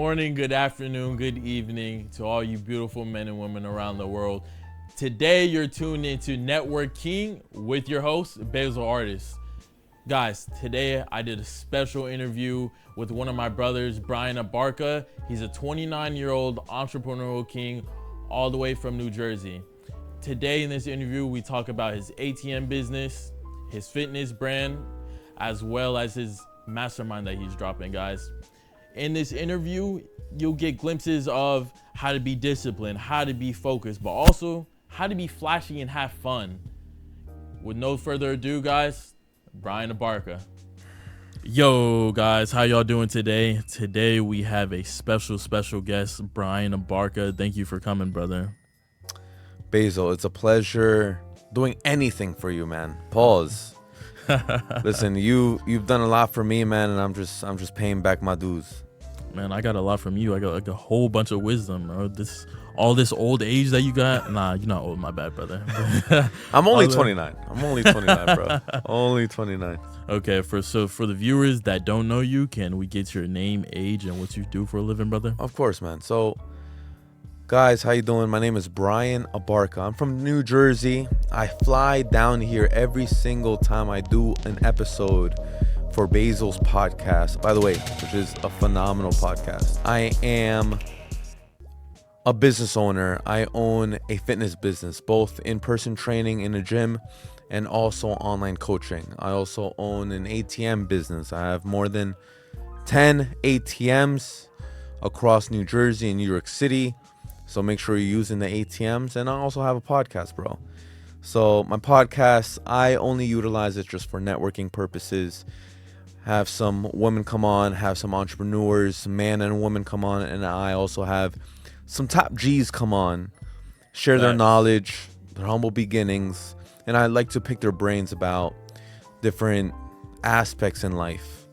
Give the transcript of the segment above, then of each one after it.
morning, good afternoon, good evening to all you beautiful men and women around the world. Today, you're tuned into Network King with your host, Basil Artis. Guys, today I did a special interview with one of my brothers, Brian Barca. He's a 29-year-old entrepreneurial king all the way from New Jersey. Today in this interview, we talk about his ATM business, his fitness brand, as well as his mastermind that he's dropping, guys. In this interview, you'll get glimpses of how to be disciplined, how to be focused, but also how to be flashy and have fun. With no further ado, guys, Brian Barca. Yo, guys, how y'all doing today? Today we have a special guest, Brian Barca. Thank you for coming, brother. Basil, it's a pleasure doing anything for you, man. Pause. Listen, you've done a lot for me, man, and I'm just paying back my dues. Man, I got a lot from you. I got like a whole bunch of wisdom, bro. All this old age that you got. Nah, you're not old, my bad, brother. I'm only 29. I'm only 29, bro. Only 29. Okay, for the viewers that don't know you, can we get your name, age, and what you do for a living, brother? Of course, man. So, guys, how you doing? My name is Brian Barca. I'm from New Jersey. I fly down here every single time I do an episode for Basil's podcast, by the way, which is a phenomenal podcast. I am a business owner. I own a fitness business, both in-person training in a gym and also online coaching. I also own an ATM business. I have more than 10 ATMs across New Jersey and New York City. So make sure you're using the ATMs. And I also have a podcast, bro. So my podcast, I only utilize it just for networking purposes. Have some women come on, have some entrepreneurs, man and woman come on, and I also have some top G's come on, share their knowledge, their humble beginnings, and I like to pick their brains about different aspects in life.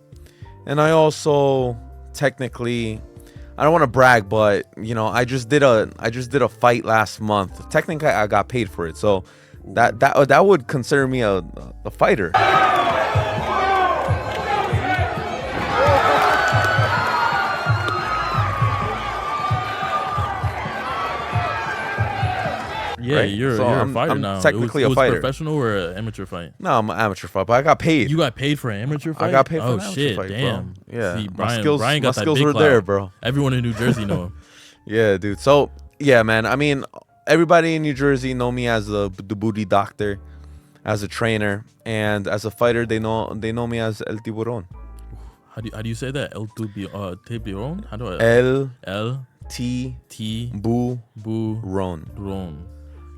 And I also technically, I don't want to brag, but I just did a fight last month. Technically, I got paid for it, so that would consider me a fighter. Yeah, right? you're I'm a fighter I'm now. Technically it was a fighter. Professional or an amateur fight? No, I'm an amateur fight, but I got paid. You got paid for an amateur fight? I got paid for an amateur shit, fight, damn. bro. Yeah, See, my skills got that big were clout. there, bro. Everyone in New Jersey know him. Yeah, dude. So yeah, man. I mean, everybody in New Jersey know me as the booty doctor, as a trainer, and as a fighter, they know me as El Tiburon. How do you say that? El Tiburon? How do I? El T Bu Ron. Ron.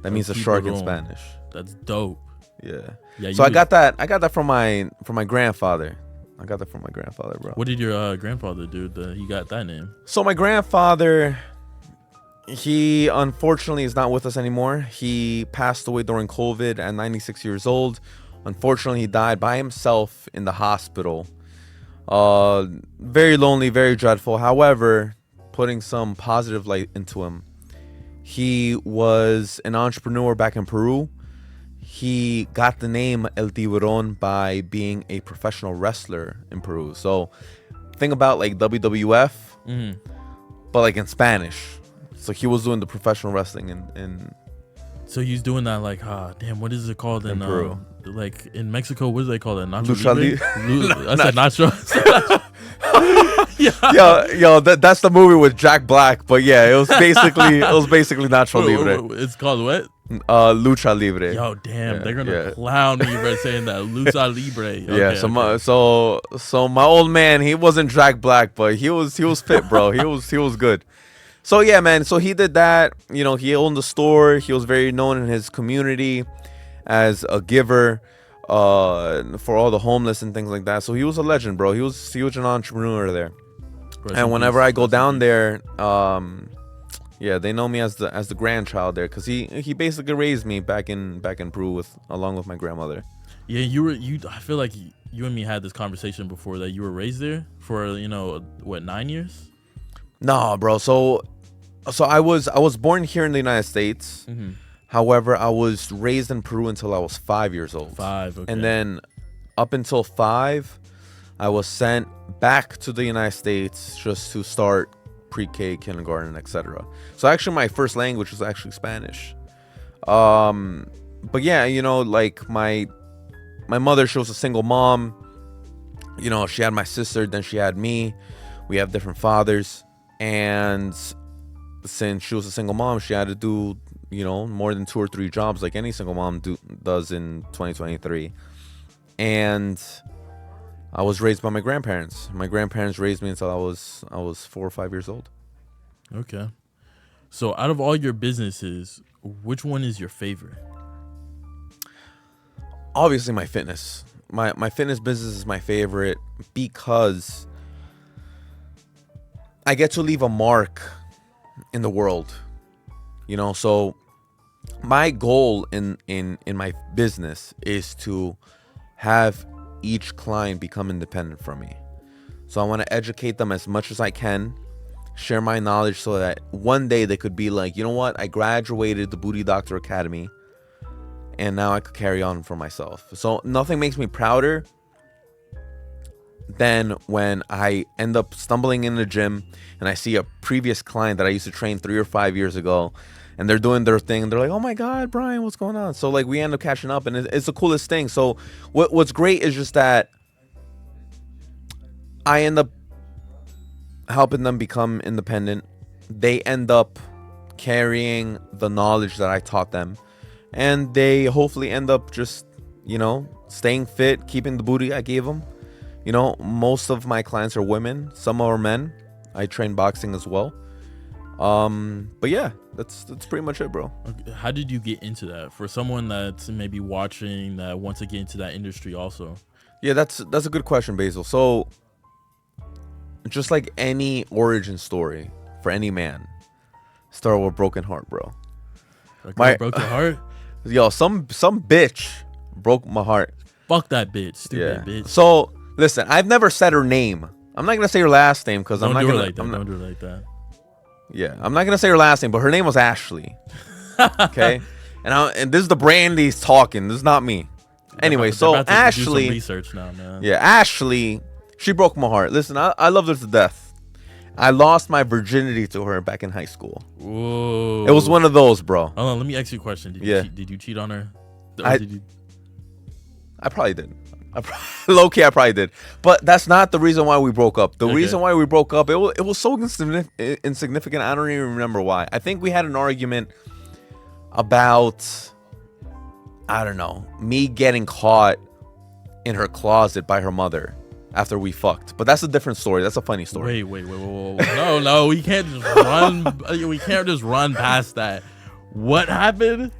That means a shark in Spanish. That's dope. Yeah. So I got that from my grandfather. I got that from my grandfather, bro. What did your grandfather do that he got that name? So my grandfather, he unfortunately is not with us anymore. He passed away during COVID at 96 years old. Unfortunately, he died by himself in the hospital. Very lonely, very dreadful. However, putting some positive light into him, he was an entrepreneur back in Peru. He got the name El Tiburon by being a professional wrestler in Peru. So think about like WWF, but like in Spanish. So he was doing the professional wrestling in So he's doing that like, damn, what is it called in Peru? Like in Mexico, what do they call it? Nacho Lucha Libre? I said nacho. Yo, that's the movie with Jack Black. But yeah, it was basically Nacho Libre. It's called what? Lucha Libre. Yo, damn, they're gonna clown me for saying that. Lucha Libre. Okay, so my old man, he wasn't Jack Black, but he was fit, bro. he was good. So yeah, man. So he did that. He owned the store. He was very known in his community as a giver for all the homeless and things like that. So he was a legend, bro. He was an entrepreneur there. And whenever I go down there, they know me as the grandchild there, because he basically raised me back in Peru along with my grandmother. Yeah, I feel like you and me had this conversation before that you were raised there for 9 years? No, bro. So I was born here in the United States. Mm-hmm. However, I was raised in Peru until I was 5 years old. 5, okay. And then up until 5, I was sent back to the United States just to start pre-K, kindergarten, etc. So actually my first language was actually Spanish. But yeah, like my mother, she was a single mom. She had my sister, then she had me. We have different fathers, and since she was a single mom, she had to do more than 2 or 3 jobs, like any single mom does in 2023. And I was raised by my grandparents. My grandparents raised me until I was 4 or 5 years old. Okay. So out of all your businesses, which one is your favorite? Obviously my fitness. My fitness business is my favorite because I get to leave a mark in the world. So my goal in my business is to have each client become independent from me. So I want to educate them as much as I can, share my knowledge so that one day they could be like, you know what, I graduated the Booty Doctor Academy and now I could carry on for myself. So nothing makes me prouder than when I end up stumbling in the gym and I see a previous client that I used to train 3 or 5 years ago, and they're doing their thing. They're like, oh my God, Brian, what's going on? So like we end up catching up, and it's the coolest thing. So what's great is just that I end up helping them become independent. They end up carrying the knowledge that I taught them, and they hopefully end up just, staying fit, keeping the booty I gave them. Most of my clients are women. Some are men. I train boxing as well. But yeah, that's pretty much it, bro. How did you get into that? For someone that's maybe watching that wants to get into that industry also. Yeah, that's a good question, Basil. So just like any origin story for any man, start with a broken heart, bro. My broken heart? Yo, some bitch broke my heart. Fuck that bitch. Stupid bitch. So listen, I've never said her name. I'm not gonna say her last name because I'm not gonna. Don't do it like that. Yeah, I'm not gonna say her last name, but her name was Ashley. Okay, and this is the Brandy's talking. This is not me. Anyway, so Ashley. Do some research now, man. Yeah, Ashley. She broke my heart. Listen, I loved her to death. I lost my virginity to her back in high school. Whoa. It was one of those, bro. Hold on, let me ask you a question. Did you cheat on her? I probably did. Low key, I probably did. But that's not the reason why we broke up. The reason why we broke up, it was so insignificant. I don't even remember why. I think we had an argument about, I don't know, me getting caught in her closet by her mother after we fucked. But that's a different story. That's a funny story. Wait. No, we can't just run. We can't just run past that. What happened?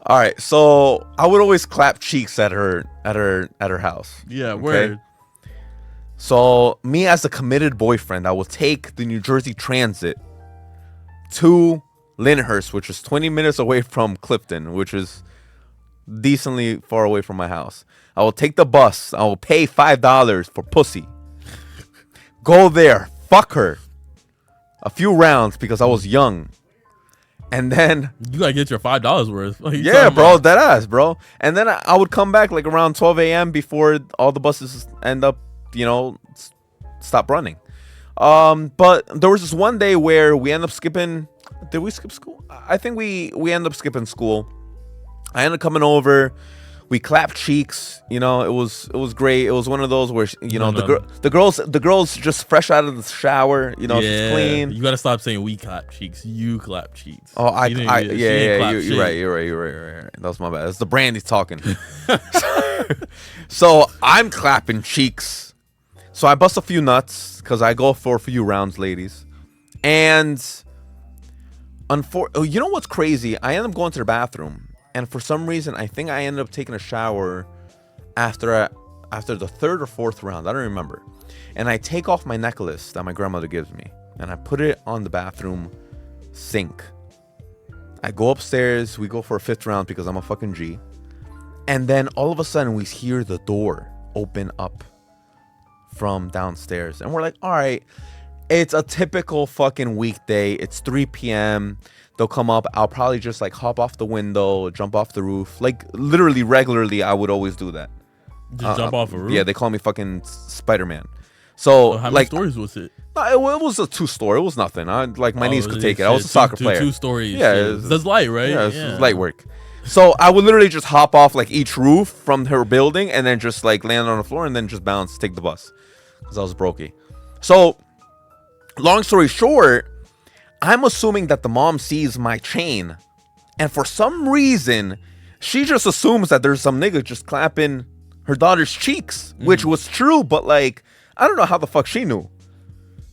All right, so I would always clap cheeks at her house. Yeah, okay? Word. So me as a committed boyfriend, I will take the New Jersey Transit to Lyndhurst, which is 20 minutes away from Clifton, which is decently far away from my house. I will take the bus. I will pay $5 for pussy. Go there, fuck her a few rounds because I was young. And then you gotta get your $5 worth. Yeah, bro, that ass, bro. And then I would come back like around 12 a.m. before all the buses end up, stop running. But there was this one day where we end up skipping. Did we skip school? I think we end up skipping school. I ended up coming over. We clapped cheeks. It was great. It was one of those where the girls just fresh out of the shower. She's clean. You gotta stop saying we clap cheeks. You clap cheeks. Oh, you're right. That was my bad. It's the Brandy talking. So I'm clapping cheeks. So I bust a few nuts because I go for a few rounds, ladies. And you know what's crazy? I end up going to the bathroom. And for some reason, I think I ended up taking a shower after the 3rd or 4th round. I don't remember. And I take off my necklace that my grandmother gives me. And I put it on the bathroom sink. I go upstairs. We go for a 5th round because I'm a fucking G. And then all of a sudden, we hear the door open up from downstairs. And we're like, all right, it's a typical fucking weekday. It's 3 p.m. They'll come up. I'll probably just like hop off the window, jump off the roof. Like regularly, I would always do that. Just jump off a roof? Yeah, they call me fucking Spider-Man. So how many like, stories was it? no, it was a 2-story. It was nothing. My niece could take it. I was a shit, soccer two player. 2 stories. Yeah, Shit. That's light, right? Yeah, it's light work. So I would literally just hop off like each roof from her building and then just like land on the floor and then just bounce, take the bus, because I was brokey. So long story short, I'm assuming that the mom sees my chain, and for some reason, she just assumes that there's some nigga just clapping her daughter's cheeks, which was true, but like, I don't know how the fuck she knew.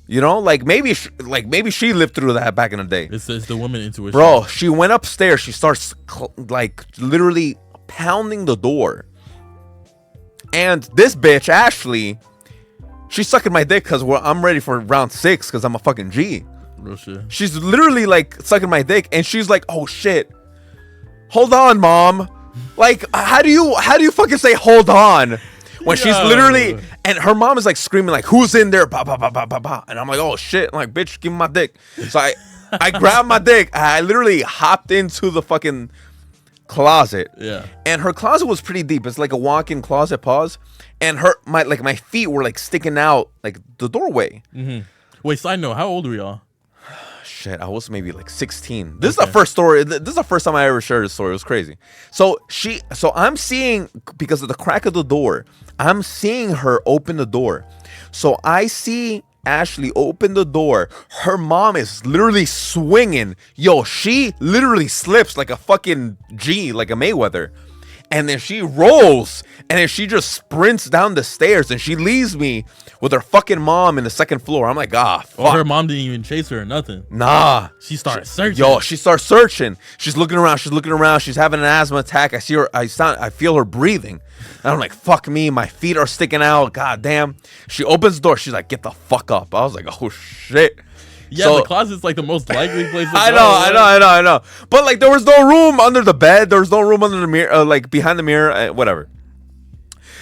You know, like maybe she lived through that back in the day. It's the woman intuition. Bro, she went upstairs. She starts like literally pounding the door. And this bitch, Ashley, she's sucking my dick because I'm ready for round 6 because I'm a fucking G. Real shit. She's literally like sucking my dick, and she's like, "Oh shit, hold on, mom." Like, how do you fucking say hold on when she's literally, and her mom is like screaming like, "Who's in there?" Bah, bah, bah, bah, bah, bah. And I'm like, "Oh shit!" I'm like, "Bitch, give me my dick." So I grabbed my dick. I literally hopped into the fucking closet. Yeah. And her closet was pretty deep. It's like a walk-in closet. Pause. And my feet were like sticking out like the doorway. Mm-hmm. Wait, side note, how old were y'all? Shit, I was maybe like 16. This is the first story. This is the first time I ever shared this story. It was crazy. So I'm seeing, because of the crack of the door, I'm seeing her open the door. So I see Ashley open the door. Her mom is literally swinging. Yo, she literally slips like a fucking G, like a Mayweather. And then she rolls, and then she just sprints down the stairs, and she leaves me with her fucking mom in the second floor. I'm like, fuck. Oh, her mom didn't even chase her or nothing. Nah. She started searching. Yo, she starts searching. She's looking around. She's having an asthma attack. I see her. I feel her breathing. And I'm like, fuck me. My feet are sticking out. God damn. She opens the door. She's like, get the fuck up. I was like, oh shit. Yeah, so, the closet's like the most likely place to go. I know. But like, there was no room under the bed. There was no room under the mirror, like behind the mirror, whatever.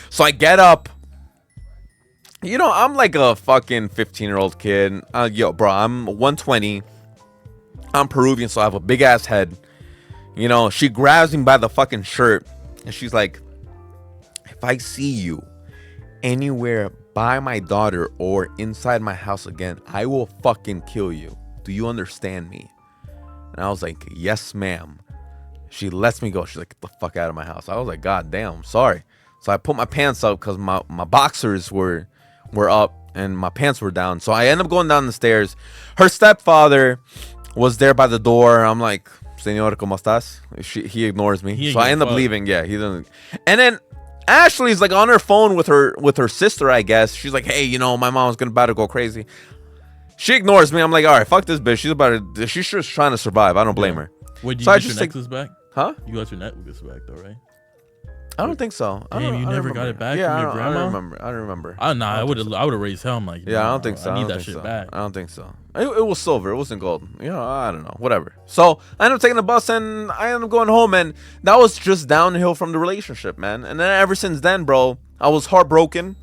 So I get up. You know, I'm like a fucking 15-year-old kid. Yo, bro, I'm 120. I'm Peruvian, so I have a big ass head. You know, she grabs me by the fucking shirt, and she's like, if I see you anywhere by my daughter or inside my house again, I will fucking kill you. Do you understand me? And I was like, yes, ma'am. She lets me go. She's like, get the fuck out of my house. I was like, God damn, I'm sorry. So I put my pants up because my boxers were up and my pants were down. So I end up going down the stairs. Her stepfather was there by the door. I'm like, Señor, ¿cómo estás? He ignores me. So I end up leaving. Yeah, he doesn't. And then Ashley's like on her phone with her sister, I guess. She's like, hey, you know, my mom's about to go crazy. She ignores me. I'm like, all right, fuck this bitch. She's just trying to survive. I don't blame her. Wait, did you get your necklace back? Huh? You got your necklace back though, right? I don't think so. Damn, you never got it back from your grandma? I don't remember. I would have raised hell. I'm like, yeah, I don't think so. I need that shit back. I don't think so. It was silver. It wasn't gold. You know, I don't know. Whatever. So I ended up taking the bus and I ended up going home, and that was just downhill from the relationship, man. And then ever since then, bro, I was heartbroken.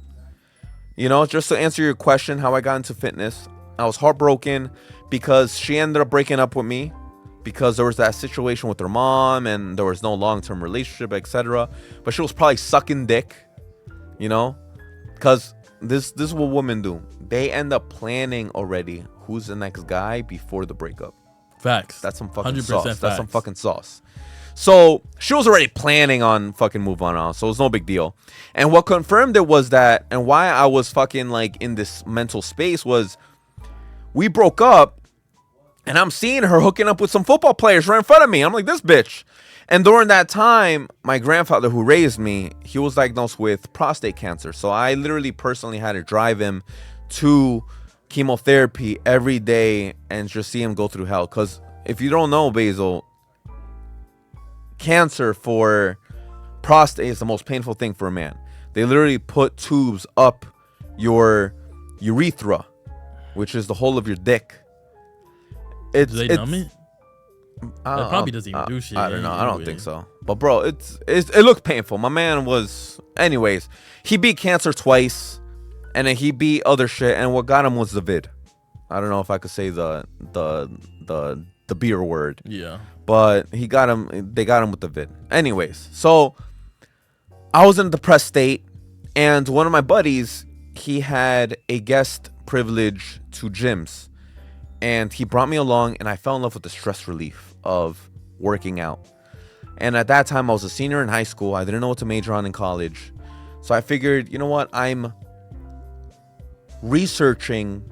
You know, just to answer your question, how I got into fitness, I was heartbroken because she ended up breaking up with me because there was that situation with her mom and there was no long-term relationship, etc. But she was probably sucking dick, you know, because this is what women do. They end up planning already who's the next guy before the breakup. Facts. That's some fucking 100% sauce. facts. That's some fucking sauce. So she was already planning on fucking move on, so it was no big deal. And what confirmed it was that, and why I was fucking like in this mental space was, we broke up, and I'm seeing her hooking up with some football players right in front of me. I'm like, this bitch. And during that time, my grandfather who raised me, he was diagnosed with prostate cancer. So I literally personally had to drive him to chemotherapy every day and just see him go through hell. Because if you don't know, Basil, cancer for prostate is the most painful thing for a man. They literally put tubes up your urethra, which is the hole of your dick. Do they numb it? That probably doesn't even do shit. I don't know. I don't think so. But bro, it looked painful. My man was, anyways, he beat cancer twice, and then he beat other shit. And what got him was the vid. I don't know if I could say the beer word. Yeah. But he got him. They got him with the vid. Anyways, so I was in a depressed state, and one of my buddies, he had a guest privilege to gyms, and he brought me along, and I fell in love with the stress relief of working out. And at that time, I was a senior in high school. I didn't know what to major on in college. So I figured, you know what? I'm researching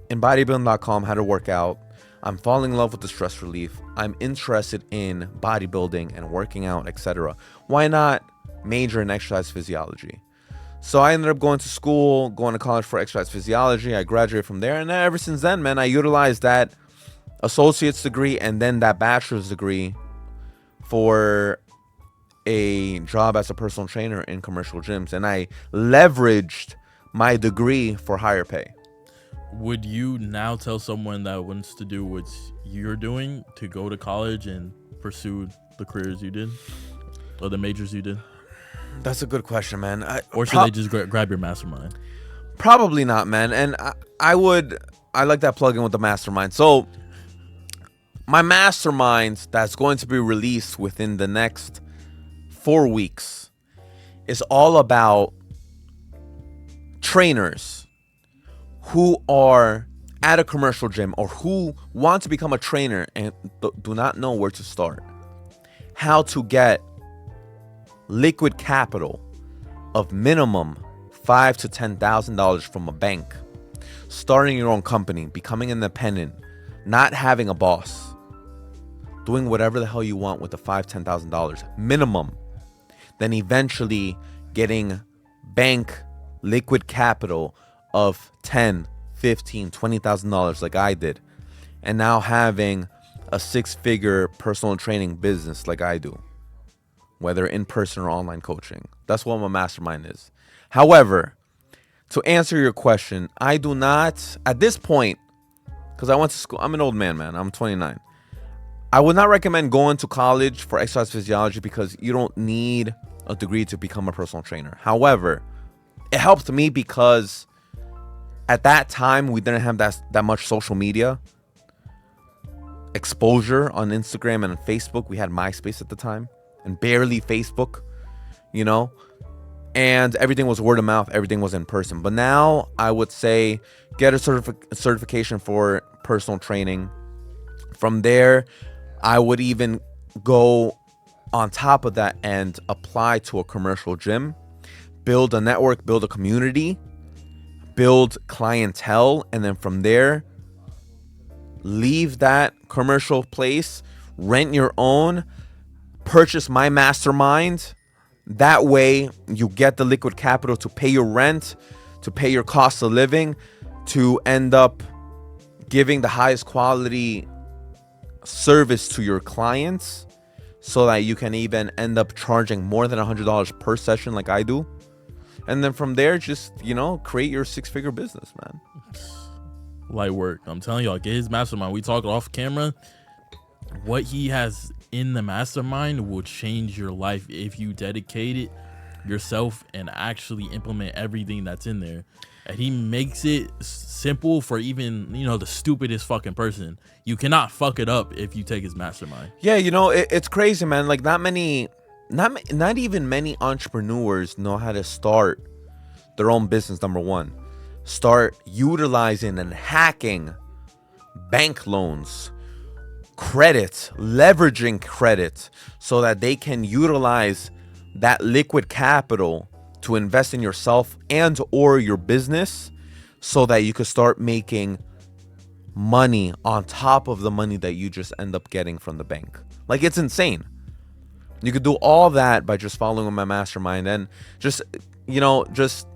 in bodybuilding.com how to work out. I'm falling in love with the stress relief. I'm interested in bodybuilding and working out, etc. Why not major in exercise physiology? So I ended up going to school, going to college for exercise physiology. I graduated from there. And ever since then, man, I utilized that associate's degree and then that bachelor's degree for a job as a personal trainer in commercial gyms. And I leveraged my degree for higher pay. Would you now tell someone that wants to do what you're doing to go to college and pursue the careers you did or the majors you did? That's a good question, man. Or should they just grab your mastermind? Probably not, man. And I like that plug-in with the mastermind. So my mastermind that's going to be released within the next 4 weeks is all about trainers who are at a commercial gym or who want to become a trainer and do not know where to start. How to get liquid capital of minimum $5,000 to $10,000 from a bank, starting your own company, becoming independent, not having a boss, doing whatever the hell you want with the $5,000, $10,000 minimum, then eventually getting bank liquid capital of $10,000, $15,000, $20,000 like I did, and now having a 6-figure personal training business like I do, whether in person or online coaching. That's what my mastermind is. However, to answer your question, I do not, at this point, because I went to school, I'm an old man, I'm 29. I would not recommend going to college for exercise physiology because you don't need a degree to become a personal trainer. However, it helped me because at that time, we didn't have that much social media exposure on Instagram and Facebook. We had MySpace at the time and barely Facebook, you know, and everything was word of mouth. Everything was in person. But now I would say get a certification for personal training. From there, I would even go on top of that and apply to a commercial gym, build a network, build a community, build clientele, and then from there, leave that commercial place, rent your own, purchase my mastermind. That way, you get the liquid capital to pay your rent, to pay your cost of living, to end up giving the highest quality service to your clients so that you can even end up charging more than $100 per session like I do. And then from there, just, you know, create your 6-figure business, man. Light work. I'm telling y'all, get his mastermind. We talked off camera. What he has in the mastermind will change your life if you dedicate it yourself and actually implement everything that's in there. And he makes it simple for even, you know, the stupidest fucking person. You cannot fuck it up if you take his mastermind. Yeah, you know, it's crazy, man. Like not even many entrepreneurs know how to start their own business. Number one, start utilizing and hacking bank loans, credit, leveraging credit so that they can utilize that liquid capital to invest in yourself and or your business so that you could start making money on top of the money that you just end up getting from the bank. Like, it's insane. You could do all that by just following my mastermind and just, you know, just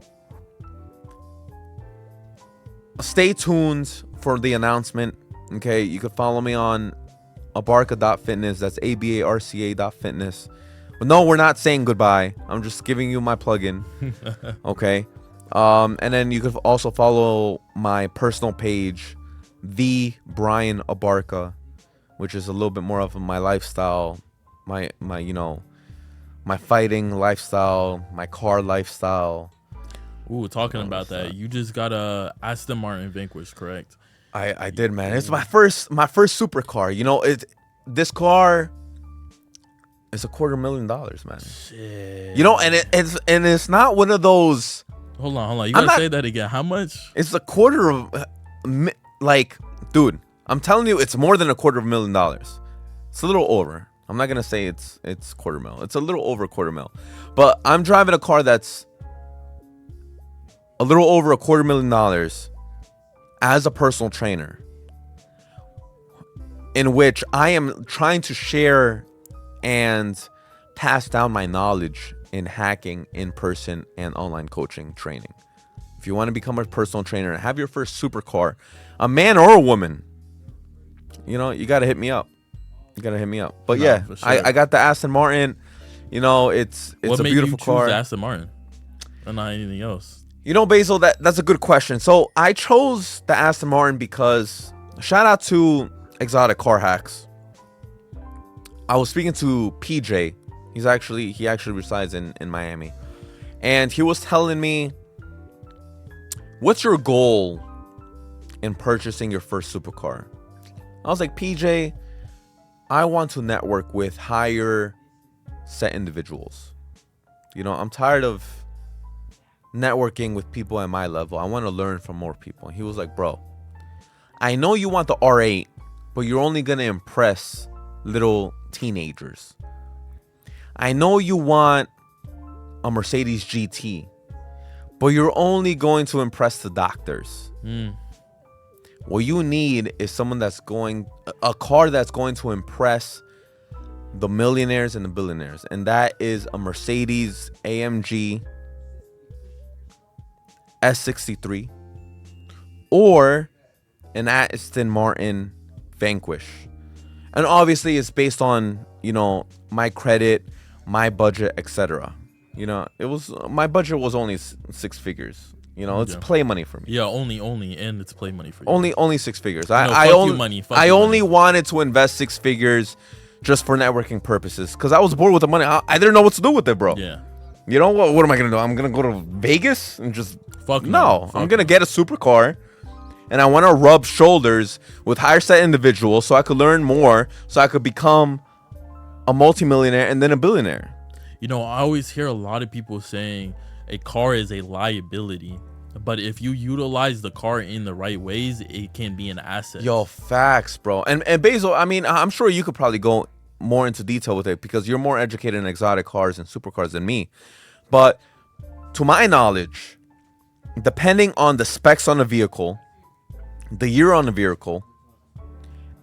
stay tuned for the announcement. Okay, you could follow me on abarca.fitness. That's ABARCA.fitness. But no, we're not saying goodbye. I'm just giving you my plug-in. Okay. And then you could also follow my personal page, the Brian Barca, which is a little bit more of my lifestyle, my you know, my fighting lifestyle, my car lifestyle. Ooh, talking about that, you just got a Aston Martin Vanquish, correct? I did, man. It's my first supercar. You know, this car is $250,000, man. Shit. You know, and it's not one of those Hold on. You I'm gotta not- say that again. How much? It's a quarter of, like, dude, I'm telling you, it's more than $250,000. It's a little over. I'm not gonna say it's $250,000. It's a little over $250,000. But I'm driving a car that's a little over $250,000 as a personal trainer, in which I am trying to share and pass down my knowledge in hacking, in-person, and online coaching training. If you want to become a personal trainer and have your first supercar, a man or a woman, you know, you got to hit me up. But No, yeah, for sure. I got the Aston Martin. You know, it's What a made beautiful you choose car. the Aston Martin and not anything else? You know, Basil, that's a good question. So I chose the Aston Martin because, shout out to Exotic Car Hacks. I was speaking to PJ. He actually resides in Miami. And he was telling me, what's your goal in purchasing your first supercar? I was like, PJ, I want to network with higher set individuals. You know, I'm tired of networking with people at my level. I want to learn from more people. And he was like, bro, I know you want the R8, but you're only going to impress little teenagers. I know you want a Mercedes GT, but you're only going to impress the doctors. What you need is a car that's going to impress the millionaires and the billionaires. And that is a Mercedes AMG S63 or an Aston Martin Vanquish. And obviously it's based on, you know, my credit, my budget, etc. You know, my budget was only six figures. You know, it's play money for me. Yeah, only, and it's play money for you. Only six figures. No, I fuck only you money. I only wanted to invest six figures just for networking purposes because I was bored with the money. I didn't know what to do with it, bro. Yeah. You know what? What am I gonna do? I'm gonna go to Vegas and just Fuck no. Fuck I'm gonna get a supercar, and I want to rub shoulders with higher set individuals so I could learn more, so I could become a multimillionaire and then a billionaire. You know, I always hear a lot of people saying a car is a liability, but if you utilize the car in the right ways, it can be an asset. Yo, facts, bro. And Basil, I mean, I'm sure you could probably go more into detail with it because you're more educated in exotic cars and supercars than me. But to my knowledge, depending on the specs on the vehicle, the year on the vehicle,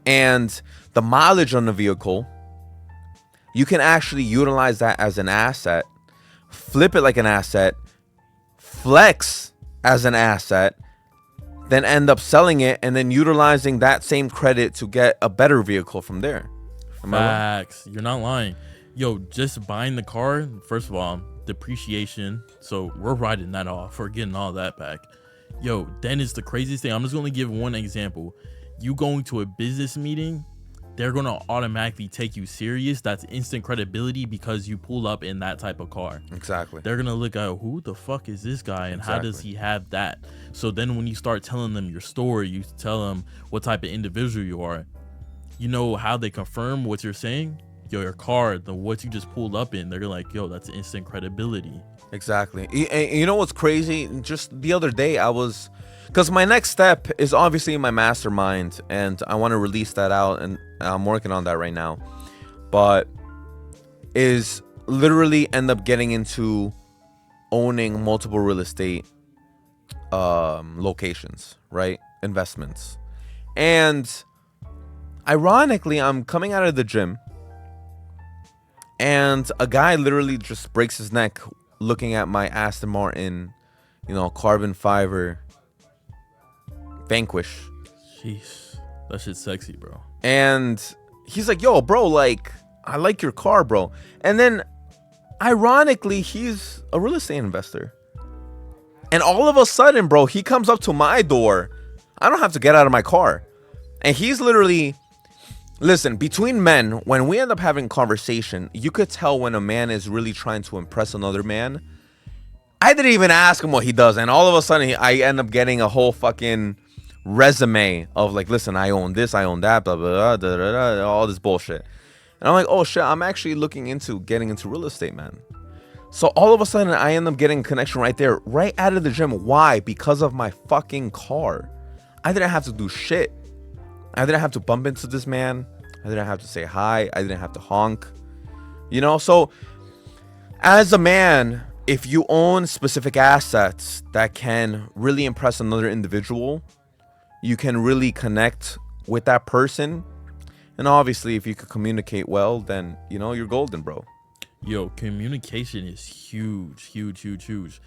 and the mileage on the vehicle, you can actually utilize that as an asset, flip it like an asset, flex as an asset, then end up selling it and then utilizing that same credit to get a better vehicle from there. Facts. You're not lying. Yo, just buying the car, first of all, depreciation. So we're writing that off. We're getting all that back. Yo, then it's the craziest thing. I'm just going to give one example. You going to a business meeting, they're going to automatically take you serious. That's instant credibility because you pull up in that type of car. Exactly. They're going to look at who the fuck is this guy and how does he have that? So then when you start telling them your story, you tell them what type of individual you are. You know how they confirm what you're saying? Yo, your car, what you just pulled up in, they're like, yo, that's instant credibility. Exactly. You know what's crazy? Just the other day, because my next step is obviously my mastermind, and I want to release that out, and I'm working on that right now. But is literally end up getting into owning multiple real estate locations, right? Investments. And ironically, I'm coming out of the gym, and a guy literally just breaks his neck looking at my Aston Martin, you know, carbon fiber Vanquish. Jeez, that shit's sexy, bro. And he's like, yo, bro, like, I like your car, bro. And then, ironically, he's a real estate investor. And all of a sudden, bro, he comes up to my door. I don't have to get out of my car. And he's literally... Listen, between men, when we end up having conversation, you could tell when a man is really trying to impress another man. I didn't even ask him what he does, and all of a sudden, I end up getting a whole fucking resume of like, listen, I own this, I own that, blah, blah, blah, blah, blah, blah, all this bullshit. And I'm like, oh shit, I'm actually looking into getting into real estate, man. So all of a sudden, I end up getting a connection right there, right out of the gym. Why? Because of my fucking car. I didn't have to do shit. I didn't have to bump into this man. I didn't have to say hi. I didn't have to honk. You know, so as a man, if you own specific assets that can really impress another individual, you can really connect with that person. And obviously, if you could communicate well, then, you know, you're golden, bro. Yo, communication is huge, huge, huge, huge.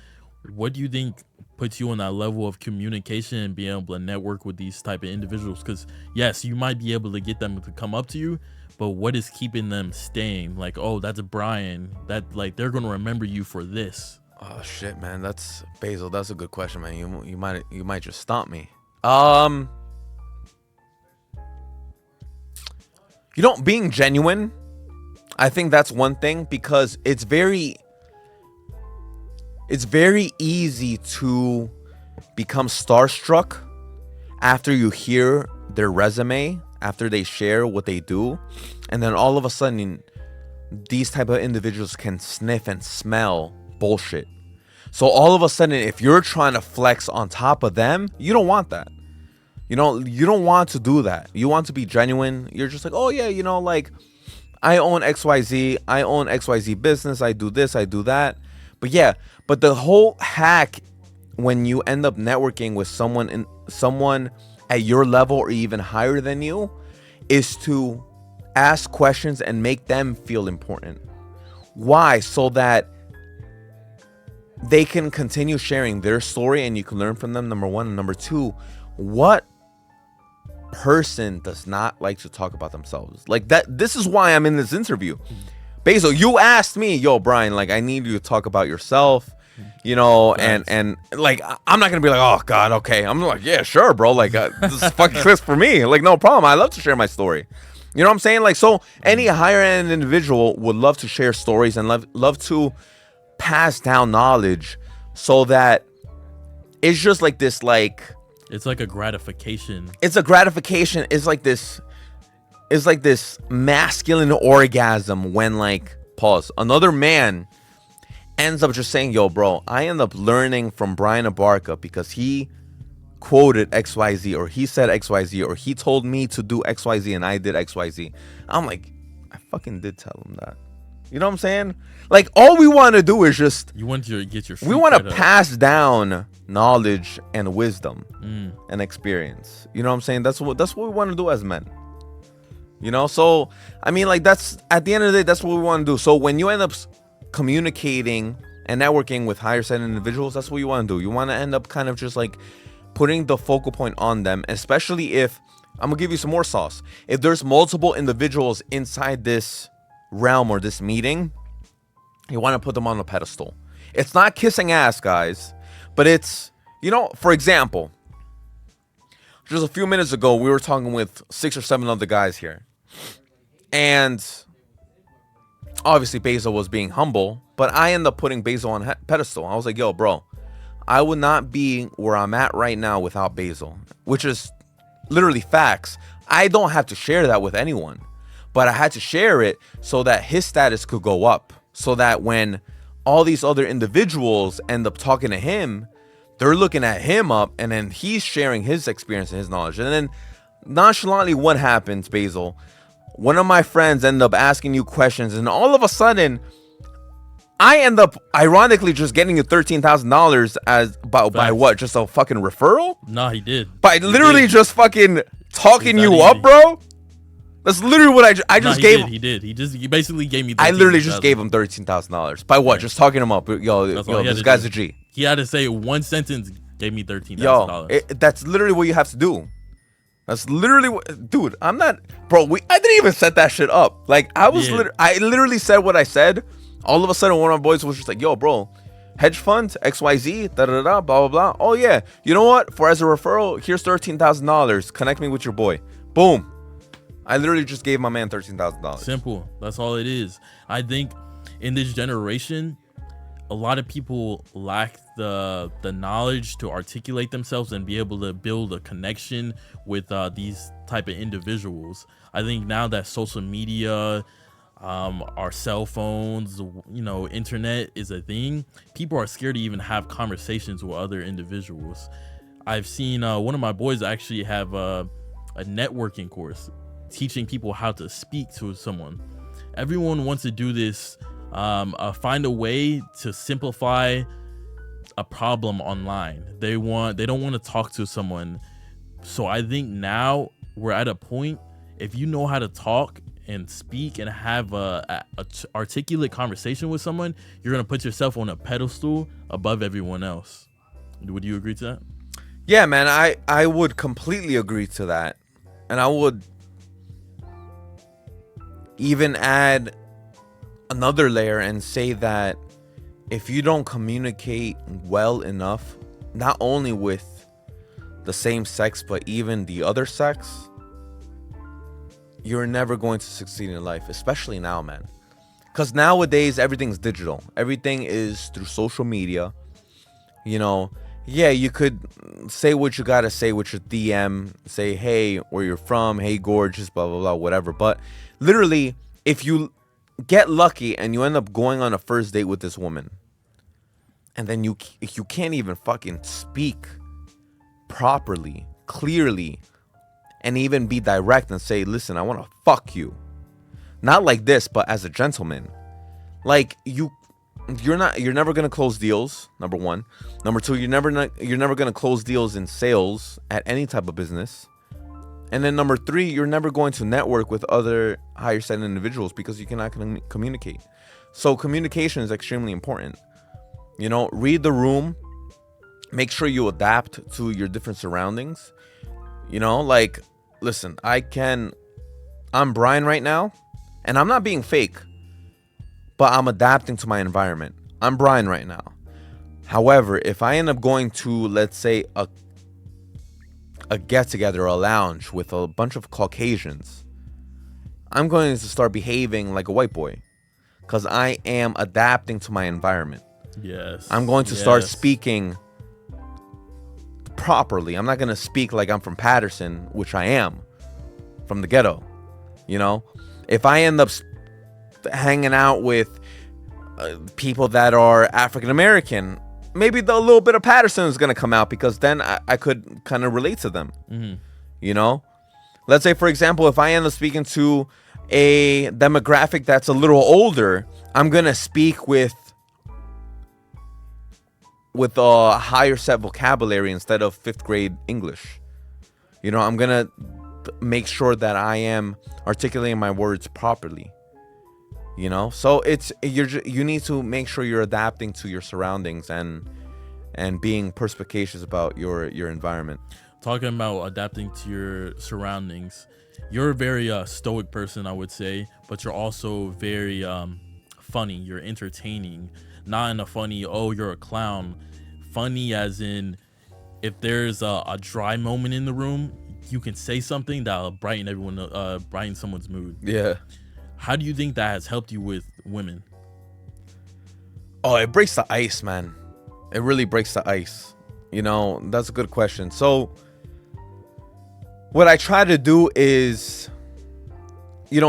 What do you think puts you on that level of communication and being able to network with these type of individuals? Because yes, you might be able to get them to come up to you, but what is keeping them staying? Like, oh, that's Brian. That, like, they're gonna remember you for this. Oh shit, man. That's Basil. That's a good question, man. You might just stomp me. You know, being genuine, I think that's one thing, because it's very easy to become starstruck after you hear their resume, after they share what they do, and then all of a sudden these type of individuals can sniff and smell bullshit. So all of a sudden, if you're trying to flex on top of them, you don't want that. You know, you don't want to do that. You want to be genuine. You're just like, oh yeah, you know, like, I own XYZ. I own XYZ business. I do this. I do that. But yeah, but the whole hack when you end up networking with someone at your level or even higher than you is to ask questions and make them feel important. Why? So that they can continue sharing their story and you can learn from them, number one. And number two, what person does not like to talk about themselves? Like that. This is why I'm in this interview. Basil, you asked me, yo, Brian, like, I need you to talk about yourself, you know, and like, I'm not gonna be like, oh God, okay. I'm like, yeah, sure, bro. Like, this is fucking crisp for me. Like, no problem. I love to share my story. You know what I'm saying? Like, so any higher end individual would love to share stories and love to pass down knowledge, so that it's just like this, like, it's like a gratification. It's a gratification. It's like this masculine orgasm when, like, pause, another man ends up just saying, yo, bro, I end up learning from Brian Barca because he quoted XYZ, or he said XYZ, or he told me to do XYZ and I did XYZ. I'm like, I fucking did tell him that. You know what I'm saying? Like, all we want to do is just, you want to get your, we want to pass down knowledge and wisdom and experience. You know what I'm saying? That's what we want to do as men. You know, so I mean, like, that's, at the end of the day, that's what we want to do. So when you end up communicating and networking with higher set individuals, that's what you want to do. You want to end up kind of just like putting the focal point on them, especially if, I'm gonna give you some more sauce, if there's multiple individuals inside this realm or this meeting, you want to put them on a pedestal. It's not kissing ass, guys, but it's, you know, for example, just a few minutes ago, we were talking with 6 or 7 other guys here. And obviously, Basil was being humble, but I ended up putting Basil on a pedestal. I was like, yo, bro, I would not be where I'm at right now without Basil, which is literally facts. I don't have to share that with anyone, but I had to share it so that his status could go up, so that when all these other individuals end up talking to him, they're looking at him up, and then he's sharing his experience and his knowledge. And then nonchalantly, what happens, Basil? One of my friends end up asking you questions, and all of a sudden, I end up ironically just getting you $13,000 as by what? Just a fucking referral? No, he did. By literally just fucking talking you up, bro. That's literally what I just gave him. He did. He basically gave me. I literally just gave him $13,000 by what? Right. Just talking him up. Yo, this guy's a G. He had to say one sentence. Gave me $13,000. That's literally what you have to do. That's literally what, dude. I'm not, bro. I didn't even set that shit up. Like, I was, I literally said what I said. All of a sudden, one of my boys was just like, yo, bro, hedge funds, XYZ, blah, blah, blah. Oh, yeah. You know what? For as a referral, here's $13,000. Connect me with your boy. Boom. I literally just gave my man $13,000. Simple. That's all it is. I think in this generation, a lot of people lack the knowledge to articulate themselves and be able to build a connection with these type of individuals. I think now that social media, our cell phones, internet is a thing. People are scared to even have conversations with other individuals. I've seen one of my boys actually have a networking course teaching people how to speak to someone. Everyone wants to do this, find a way to simplify a problem online. They don't want to talk to someone. So I think now we're at a point, if you know how to talk and speak and have a articulate conversation with someone, you're going to put yourself on a pedestal above everyone else. Would you agree to that? Yeah, man, I would completely agree to that. And I would even add another layer and say that if you don't communicate well enough, not only with the same sex, but even the other sex, you're never going to succeed in life, especially now, man. Because nowadays, everything's digital. Everything is through social media. Yeah, you could say what you got to say with your DM. Say, hey, where you're from. Hey, gorgeous, blah, blah, blah, whatever. But literally, if you get lucky and you end up going on a first date with this woman, and then you can't even fucking speak properly, clearly, and even be direct and say, listen, I want to fuck you. Not like this, but as a gentleman. Like, you're never going to close deals, number one. Number two, you're never going to close deals in sales at any type of business. And then number three, you're never going to network with other higher set individuals because you cannot communicate. So communication is extremely important. Read the room. Make sure you adapt to your different surroundings. Like, listen, I'm Brian right now, and I'm not being fake, but I'm adapting to my environment. I'm Brian right now. However, if I end up going to, let's say, a get-together, a lounge with a bunch of Caucasians, I'm going to start behaving like a white boy because I am adapting to my environment. Yes. I'm going to start speaking properly. I'm not going to speak like I'm from Patterson, which I am, from the ghetto. If I end up hanging out with people that are African American, maybe a little bit of Patterson is going to come out because then I could kind of relate to them. Mm-hmm. Let's say, for example, if I end up speaking to a demographic that's a little older, I'm going to speak with a higher set vocabulary instead of 5th grade English. I'm going to make sure that I am articulating my words properly. So you need to make sure you're adapting to your surroundings and being perspicacious about your environment. Talking about adapting to your surroundings, you're a very stoic person, I would say, but you're also very funny. You're entertaining, not in a funny, oh, you're a clown. Funny as in, if there's a dry moment in the room, you can say something that'll brighten someone's mood. Yeah. How do you think that has helped you with women? Oh, it breaks the ice, man. It really breaks the ice. That's a good question. So what I try to do is,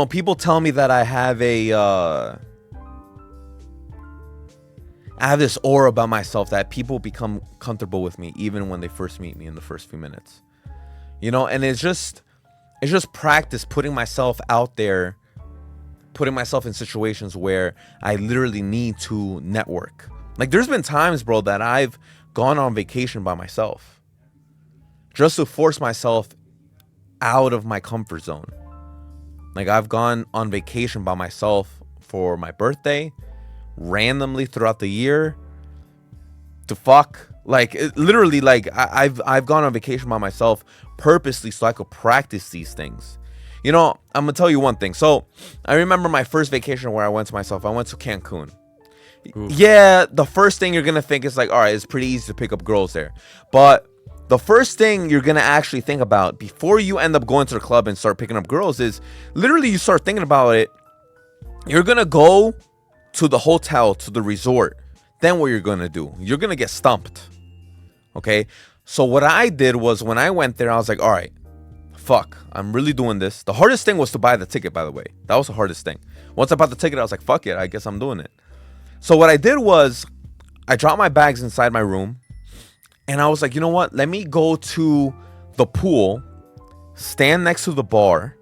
people tell me that I have this aura about myself that people become comfortable with me even when they first meet me in the first few minutes. And it's just practice putting myself out there, putting myself in situations where I literally need to network. Like, there's been times, bro, that I've gone on vacation by myself just to force myself out of my comfort zone. Like, I've gone on vacation by myself for my birthday, randomly throughout the year, to fuck. Like, literally, like, I've gone on vacation by myself purposely so I could practice these things. I'm gonna tell you one thing. So I remember my first vacation where I went to myself. I went to Cancun. Ooh. Yeah, the first thing you're gonna think is like, all right, it's pretty easy to pick up girls there. But the first thing you're gonna actually think about before you end up going to the club and start picking up girls is literally you start thinking about it. You're gonna go to the hotel, to the resort. Then what you're gonna do? You're gonna get stumped. Okay? So what I did was when I went there, I was like, all right, fuck, I'm really doing this. The hardest thing was to buy the ticket, by the way. That was the hardest thing. Once I bought the ticket, I was like, fuck it, I guess I'm doing it. So what I did was I dropped my bags inside my room, and I was like, you know what? Let me go to the pool, stand next to the bar,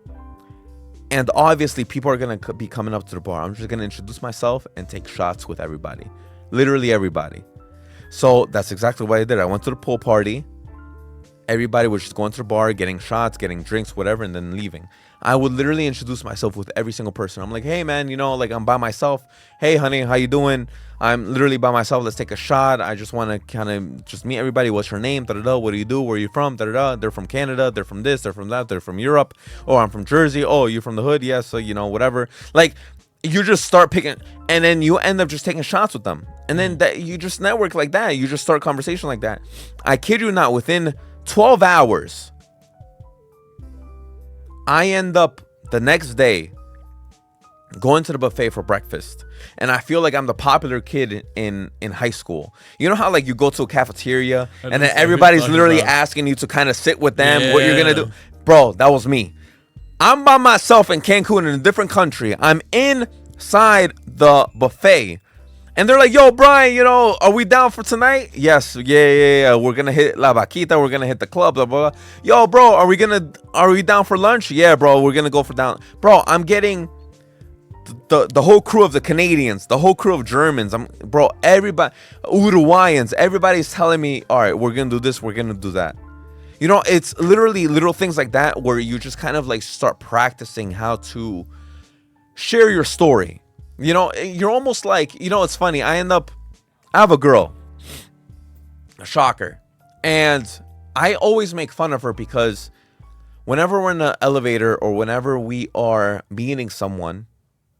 and obviously people are going to be coming up to the bar. I'm just going to introduce myself and take shots with everybody. Literally everybody. So that's exactly what I did. I went to the pool party. Everybody was just going to the bar, getting shots, getting drinks, whatever, and then leaving. I would literally introduce myself with every single person. I'm like, hey, man, you know, like I'm by myself. Hey, honey, how you doing? I'm literally by myself. Let's take a shot. I just want to kind of just meet everybody. What's your name? Da-da-da. What do you do? Where are you from? Da-da-da. They're from Canada. They're from this. They're from that. They're from Europe. Oh, I'm from Jersey. Oh, you're from the hood? Yes. So, you know, whatever. Like, you just start picking, and then you end up just taking shots with them. And then you just network like that. You just start conversation like that. I kid you not, within 12 hours, I end up the next day going to the buffet for breakfast, and I feel like I'm the popular kid in high school. You know how like you go to a cafeteria and then everybody's literally asking you to kind of sit with them, what you're gonna do? Bro, that was me. I'm by myself in Cancun in a different country. I'm inside the buffet. And they're like, yo, Brian, you know, are we down for tonight? Yes, yeah. We're gonna hit La Vaquita. We're gonna hit the club. Blah, blah, blah. Yo, bro, are we down for lunch? Yeah, bro, we're gonna go for down. Bro, I'm getting the whole crew of the Canadians, the whole crew of Germans. Bro, everybody, Uruguayans, everybody's telling me, all right, we're gonna do this, we're gonna do that. You know, it's literally little things like that where you just kind of like start practicing how to share your story. You know, you're almost like, you know, it's funny. I have a girl, a shocker. And I always make fun of her because whenever we're in an elevator or whenever we are meeting someone,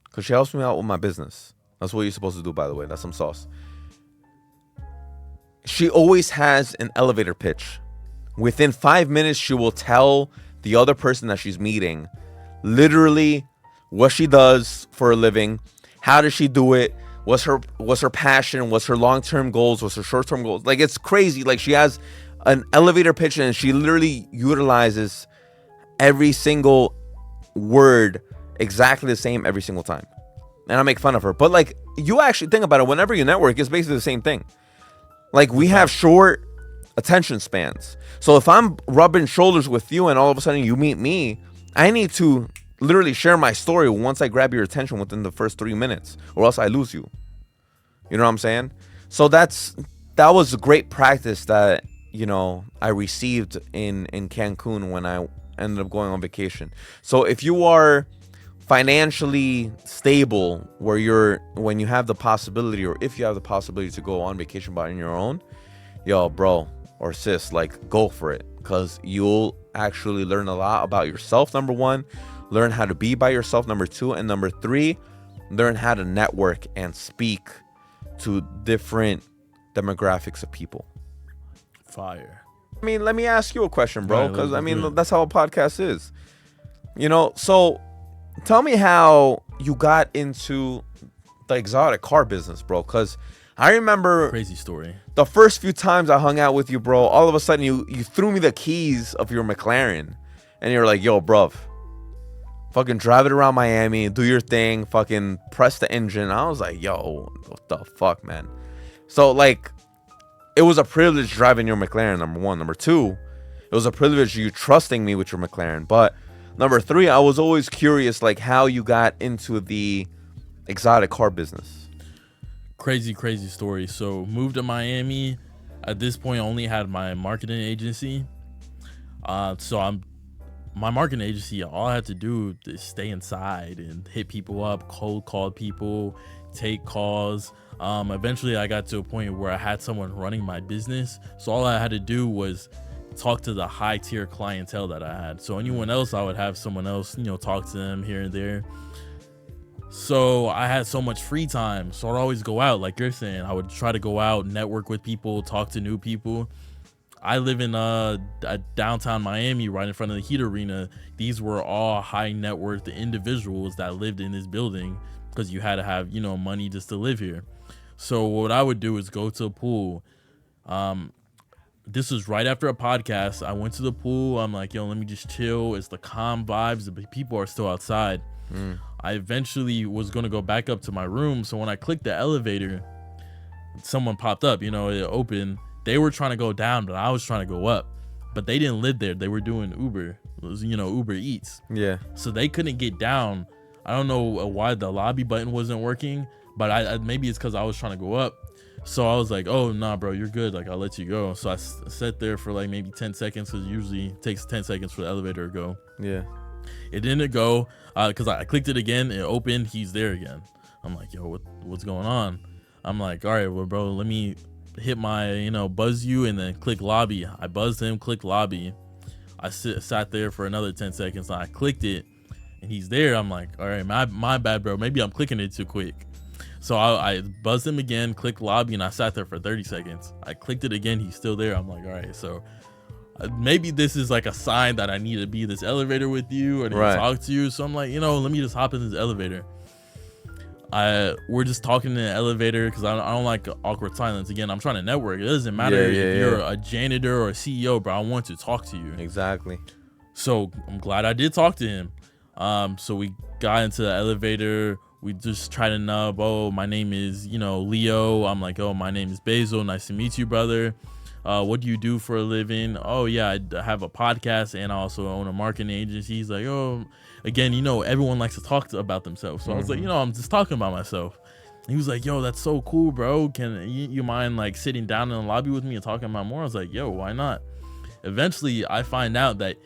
because she helps me out with my business. That's what you're supposed to do, by the way. That's some sauce. She always has an elevator pitch. Within 5 minutes, she will tell the other person that she's meeting literally what she does for a living. How does she do it? What's her passion? What's her long-term goals? What's her short-term goals? Like, it's crazy. Like, she has an elevator pitch and she literally utilizes every single word exactly the same every single time. And I make fun of her. But, like, you actually think about it. Whenever you network, it's basically the same thing. Like, we have short attention spans. So if I'm rubbing shoulders with you and all of a sudden you meet me, I need to literally share my story once I grab your attention within the first 3 minutes, or else I lose you. You know what I'm saying? So that was a great practice that, you know, I received in Cancun when I ended up going on vacation. So if you are financially stable when you have the possibility, or if you have the possibility to go on vacation by on your own, yo, bro or sis, like, go for it, because you'll actually learn a lot about yourself. Number one, learn how to be by yourself. Number two, and number three, learn how to network and speak to different demographics of people. Fire. I mean, let me ask you a question, bro, because I mean, that's how a podcast is. You know, so tell me how you got into the exotic car business, bro, because I remember crazy story. The first few times I hung out with you, bro, all of a sudden you threw me the keys of your McLaren and you're like, yo, bruv, fucking drive it around Miami, do your thing, fucking press the engine. I was like, yo, what the fuck, man? So, like, it was a privilege driving your McLaren, number one. Number two, it was a privilege you trusting me with your McLaren. But number three, I was always curious, like, how you got into the exotic car business. Crazy story. So, moved to Miami. At this point, I only had my marketing agency. My marketing agency, all I had to do is stay inside and hit people up, cold call people, take calls. Eventually, I got to a point where I had someone running my business. So all I had to do was talk to the high tier clientele that I had. So anyone else, I would have someone else, talk to them here and there. So I had so much free time. So I'd always go out, like you're saying. I would try to go out, network with people, talk to new people. I live in downtown Miami, right in front of the Heat Arena. These were all high net worth individuals that lived in this building because you had to have, money just to live here. So what I would do is go to a pool, this was right after a podcast. I went to the pool. I'm like, yo, let me just chill. It's the calm vibes. The people are still outside. I eventually was going to go back up to my room. So when I clicked the elevator, someone popped up, it opened. They were trying to go down, but I was trying to go up. But they didn't live there. They were doing Uber. It was, Uber Eats. Yeah. So they couldn't get down. I don't know why the lobby button wasn't working, but I maybe it's because I was trying to go up. So I was like, oh, nah, bro, you're good. Like, I'll let you go. So I sat there for like maybe 10 seconds because it usually takes 10 seconds for the elevator to go. Yeah. It didn't go because I clicked it again. It opened. He's there again. I'm like, yo, what's going on? I'm like, all right, well, bro, let me hit my, buzz you and then click lobby. I buzzed him, click lobby. I sat there for another 10 seconds. And I clicked it and he's there. I'm like, all right, my bad, bro. Maybe I'm clicking it too quick. So I buzzed him again, clicked lobby, and I sat there for 30 seconds. I clicked it again. He's still there. I'm like, all right, so maybe this is like a sign that I need to be in this elevator with you or to talk to you. So I'm like, let me just hop in this elevator. We're just talking in the elevator because I don't like awkward silence. Again, I'm trying to network. It doesn't matter if you're a janitor or a CEO, bro. I want to talk to you. Exactly. So I'm glad I did talk to him. So we got into the elevator. We just try to nub. Oh, my name is, Leo. I'm like, oh, my name is Basil. Nice to meet you, brother. What do you do for a living? Oh, yeah, I have a podcast and I also own a marketing agency. He's like, oh, again, everyone likes to talk about themselves. So I was like, I'm just talking about myself. He was like, yo, that's so cool, bro. Can you mind like sitting down in the lobby with me and talking about more? I was like, yo, why not? Eventually, I find out that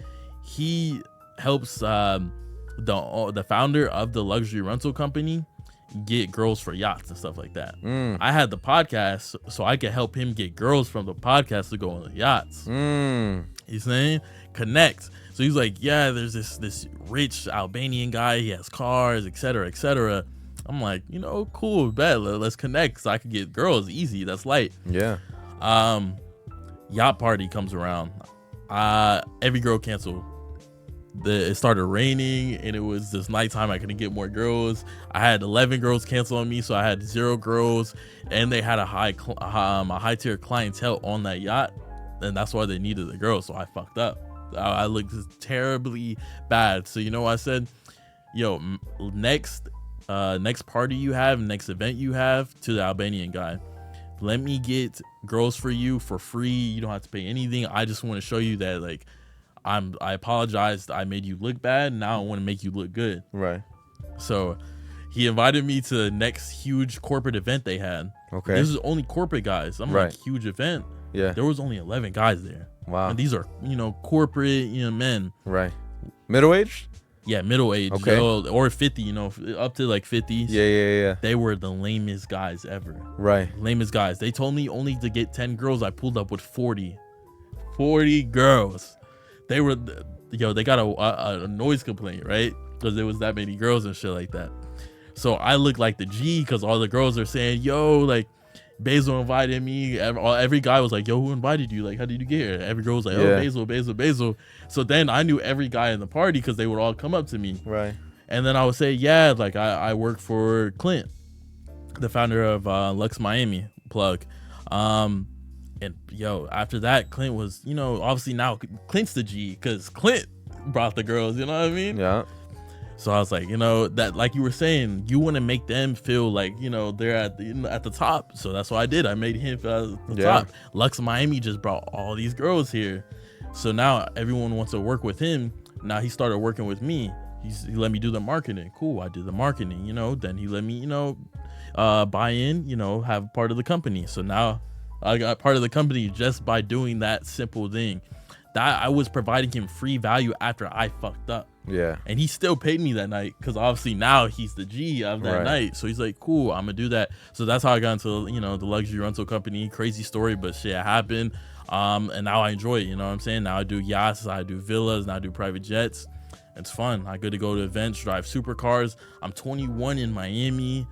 he helps the founder of the luxury rental company get girls for yachts and stuff like that. I had the podcast so I could help him get girls from the podcast to go on the yachts. You saying connect. So he's like, yeah, there's this rich Albanian guy, he has cars, etc., etc. I'm like, cool, bet, let's connect so I could get girls easy. That's light. Yeah. Yacht party comes around. Every girl canceled. It started raining and it was this nighttime. I couldn't get more girls. I had 11 girls cancel on me, so I had 0 girls, and they had a high tier clientele on that yacht, and that's why they needed the girls. So I fucked up. I looked terribly bad. So I said, yo, next party you have, next event you have, to the Albanian guy, let me get girls for you for free. You don't have to pay anything. I just want to show you that like I apologized. I made you look bad. Now I want to make you look good. Right. So he invited me to the next huge corporate event they had. Okay. This is only corporate guys. I'm like, huge event. Yeah. There was only 11 guys there. Wow. And these are, corporate, men. Right. Middle-aged? Yeah, middle-aged. Okay. Or 50, up to like 50s. Yeah. They were the lamest guys ever. Right. Lamest guys. They told me only to get 10 girls. I pulled up with 40. 40 girls. They were, they got a noise complaint, right? Because there was that many girls and shit like that. So I look like the G because all the girls are saying, yo, like, Basil invited me. Every guy was like, yo, who invited you? Like, how did you get here? Every girl was like, oh, Basil. So then I knew every guy in the party because they would all come up to me. Right. And then I would say, yeah, like, I work for Clint, the founder of Lux Miami, plug. And yo, after that, Clint was, obviously now Clint's the G because Clint brought the girls, you know what I mean? Yeah. So I was like, that, like you were saying, you want to make them feel like, they're at the top. So that's what I did. I made him feel at the top. Lux Miami just brought all these girls here. So now everyone wants to work with him. Now he started working with me. He let me do the marketing. Cool. I did the marketing, then he let me, buy in, have part of the company. So now I got part of the company just by doing that simple thing. That I was providing him free value after I fucked up. Yeah. And he still paid me that night because obviously now he's the G of that night. So he's like, cool, I'm gonna do that. So that's how I got into, the luxury rental company. Crazy story, but shit happened. And now I enjoy it. You know what I'm saying? Now I do yachts, I do villas, now I do private jets. It's fun. I get to go to events, drive supercars. I'm 21 in Miami.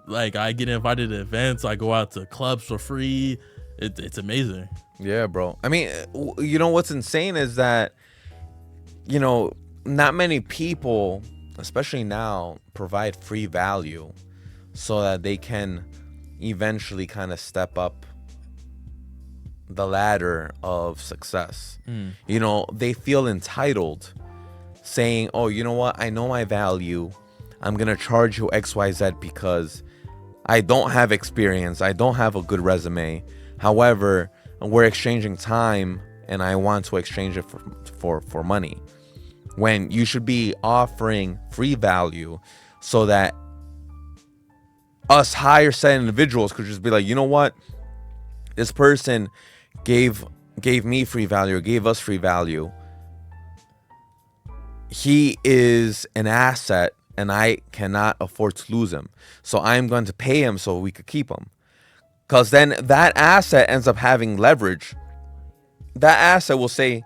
Like, I get invited to events. I go out to clubs for free. It's amazing. Yeah, bro. I mean, what's insane is that, not many people, especially now, provide free value so that they can eventually kind of step up the ladder of success. You know, they feel entitled, saying, oh, you know what, I know my value, I'm gonna charge you XYZ because I don't have experience, I don't have a good resume. However, we're exchanging time and I want to exchange it for money, when you should be offering free value, so that us higher set individuals could just be like, you know what, this person gave me free value, or gave us free value. He is an asset and I cannot afford to lose him, so I'm going to pay him so we could keep him. Because then that asset ends up having leverage. That asset will say,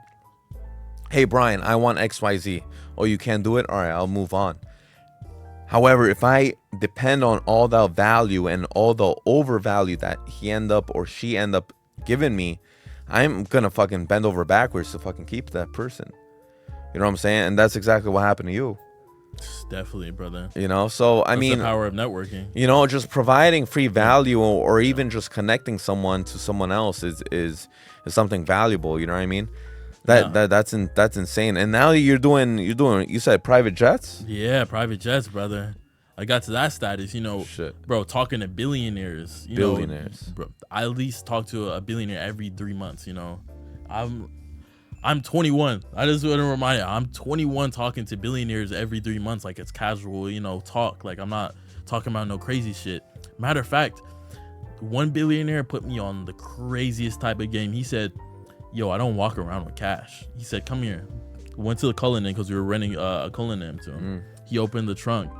hey Brian, I want XYZ. Oh, you can't do it? All right, I'll move on. However, if I depend on all the value and all the overvalue that he end up or she end up giving me, I'm gonna fucking bend over backwards to fucking keep that person. You know what I'm saying? And that's exactly what happened to you. Definitely, brother. You know, so That's I mean, the power of networking. you know, just providing free value, or even just connecting someone to someone else is something valuable. You know what I mean? That's insane. And now you're doing you said private jets? Yeah, private jets, brother. I got to that status, you know. Shit. Bro, talking to billionaires. Billionaires. Bro, I at least talk to a billionaire every 3 months, you know. I'm 21. I just want to remind you, I'm 21 talking to billionaires every 3 months like it's casual, you know, talk. Like I'm not talking about no crazy shit. Matter of fact, one billionaire put me on the craziest type of game. He said, yo, I don't walk around with cash. He said, come here. Went to the Cullinan because we were renting a Cullinan to him. He opened the trunk.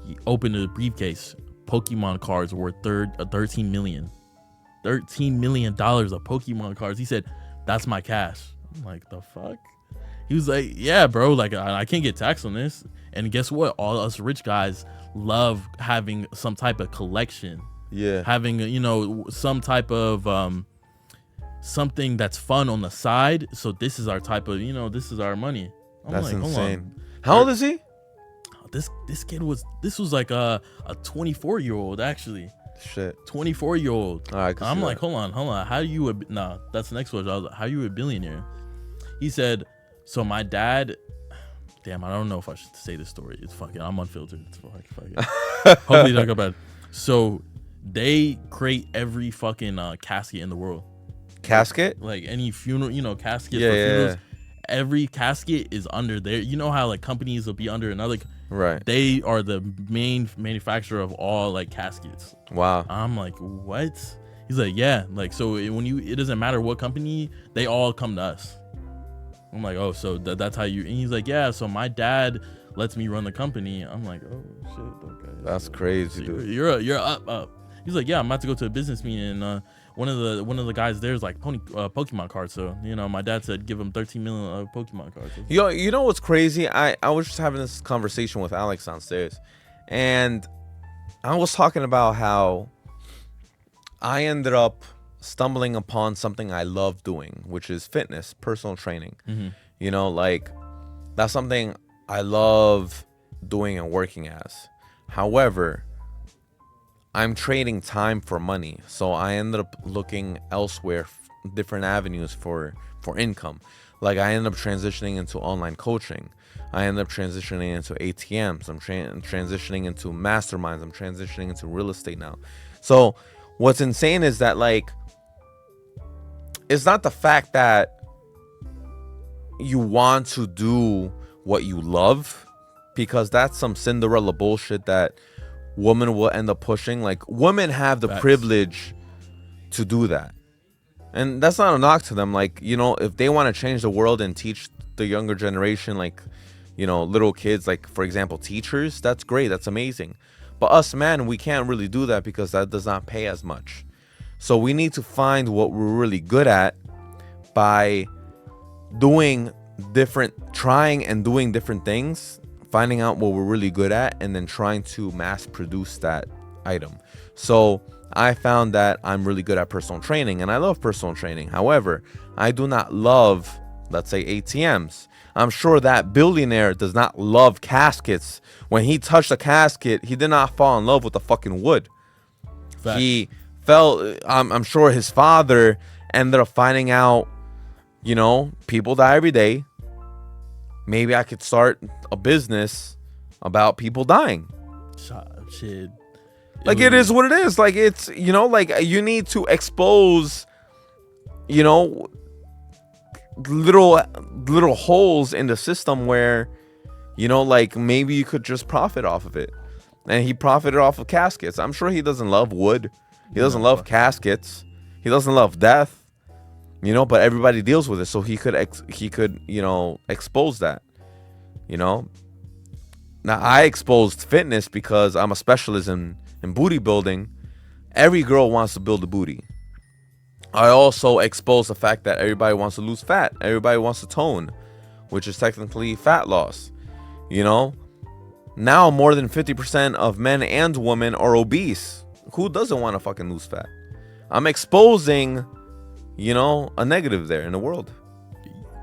He opened the briefcase. Pokemon cards worth 13 million. $13 million of Pokemon cards. He said, that's my cash. I'm like, the fuck? He was like, yeah, bro, like I can't get taxed on this. And guess what? All us rich guys love having some type of collection. Yeah. Having, you know, some type of something that's fun on the side. So this is our type of, you know, this is our money. I'm That's like, insane. How old is he? This kid was like a 24-year-old actually. Shit. 24-year-old. I'm like, that. hold on. How you that's the next question. I was like, how you a billionaire? He said, so my dad, damn, I don't know if I should say this story. It's fucking, I'm unfiltered. It's fucking. Hopefully don't go bad. So they create every fucking casket in the world. Casket? Like any funeral, you know, casket Yeah, for yeah, funerals. yeah. Every casket is under there. You know how like companies will be under another. Right. They are the main manufacturer of all like caskets. Wow. I'm like, what? He's like, yeah. Like, so when it doesn't matter what company, they all come to us. I'm like, oh, so that's how you. And he's like, yeah. So my dad lets me run the company. I'm like, oh shit, okay. That's crazy, dude. You're up. He's like, yeah, I'm about to go to a business meeting. And one of the guys there is like Pokemon cards. So you know, my dad said give him 13 million Pokemon cards. Yo, you know what's crazy? I was just having this conversation with Alex downstairs, and I was talking about how I ended up stumbling upon something I love doing, which is fitness, personal training. Mm-hmm. You know, like that's something I love doing and working as. However, I'm trading time for money, so I ended up looking elsewhere, different avenues for income. Like I ended up transitioning into online coaching. I ended up transitioning into ATMs. I'm transitioning into masterminds. I'm transitioning into real estate now. So what's insane is that like it's not the fact that you want to do what you love, because that's some Cinderella bullshit that women will end up pushing. Like women have the privilege to do that, and that's not a knock to them. Like, you know, if they want to change the world and teach the younger generation, like, you know, little kids, like for example teachers, that's great, that's amazing. But us men, we can't really do that because that does not pay as much. So we need to find what we're really good at by trying and doing different things, finding out what we're really good at, and then trying to mass produce that item. So I found that I'm really good at personal training, and I love personal training. However, I do not love, let's say, ATMs. I'm sure that billionaire does not love caskets. When he touched a casket, he did not fall in love with the fucking wood. Fact. He felt, I'm sure his father ended up finding out, people die every day. Maybe I could start a business about people dying. Shit. Like, it is what it is. Like, it's, like, you need to expose, little holes in the system where, like, maybe you could just profit off of it. And he profited off of caskets. I'm sure he doesn't love wood. He doesn't love caskets. He doesn't love death. But everybody deals with it. So he could expose that. Now, I exposed fitness because I'm a specialist in booty building. Every girl wants to build a booty. I also expose the fact that everybody wants to lose fat. Everybody wants to tone, which is technically fat loss. Now more than 50% of men and women are obese. Who doesn't want to fucking lose fat? I'm exposing, a negative there in the world.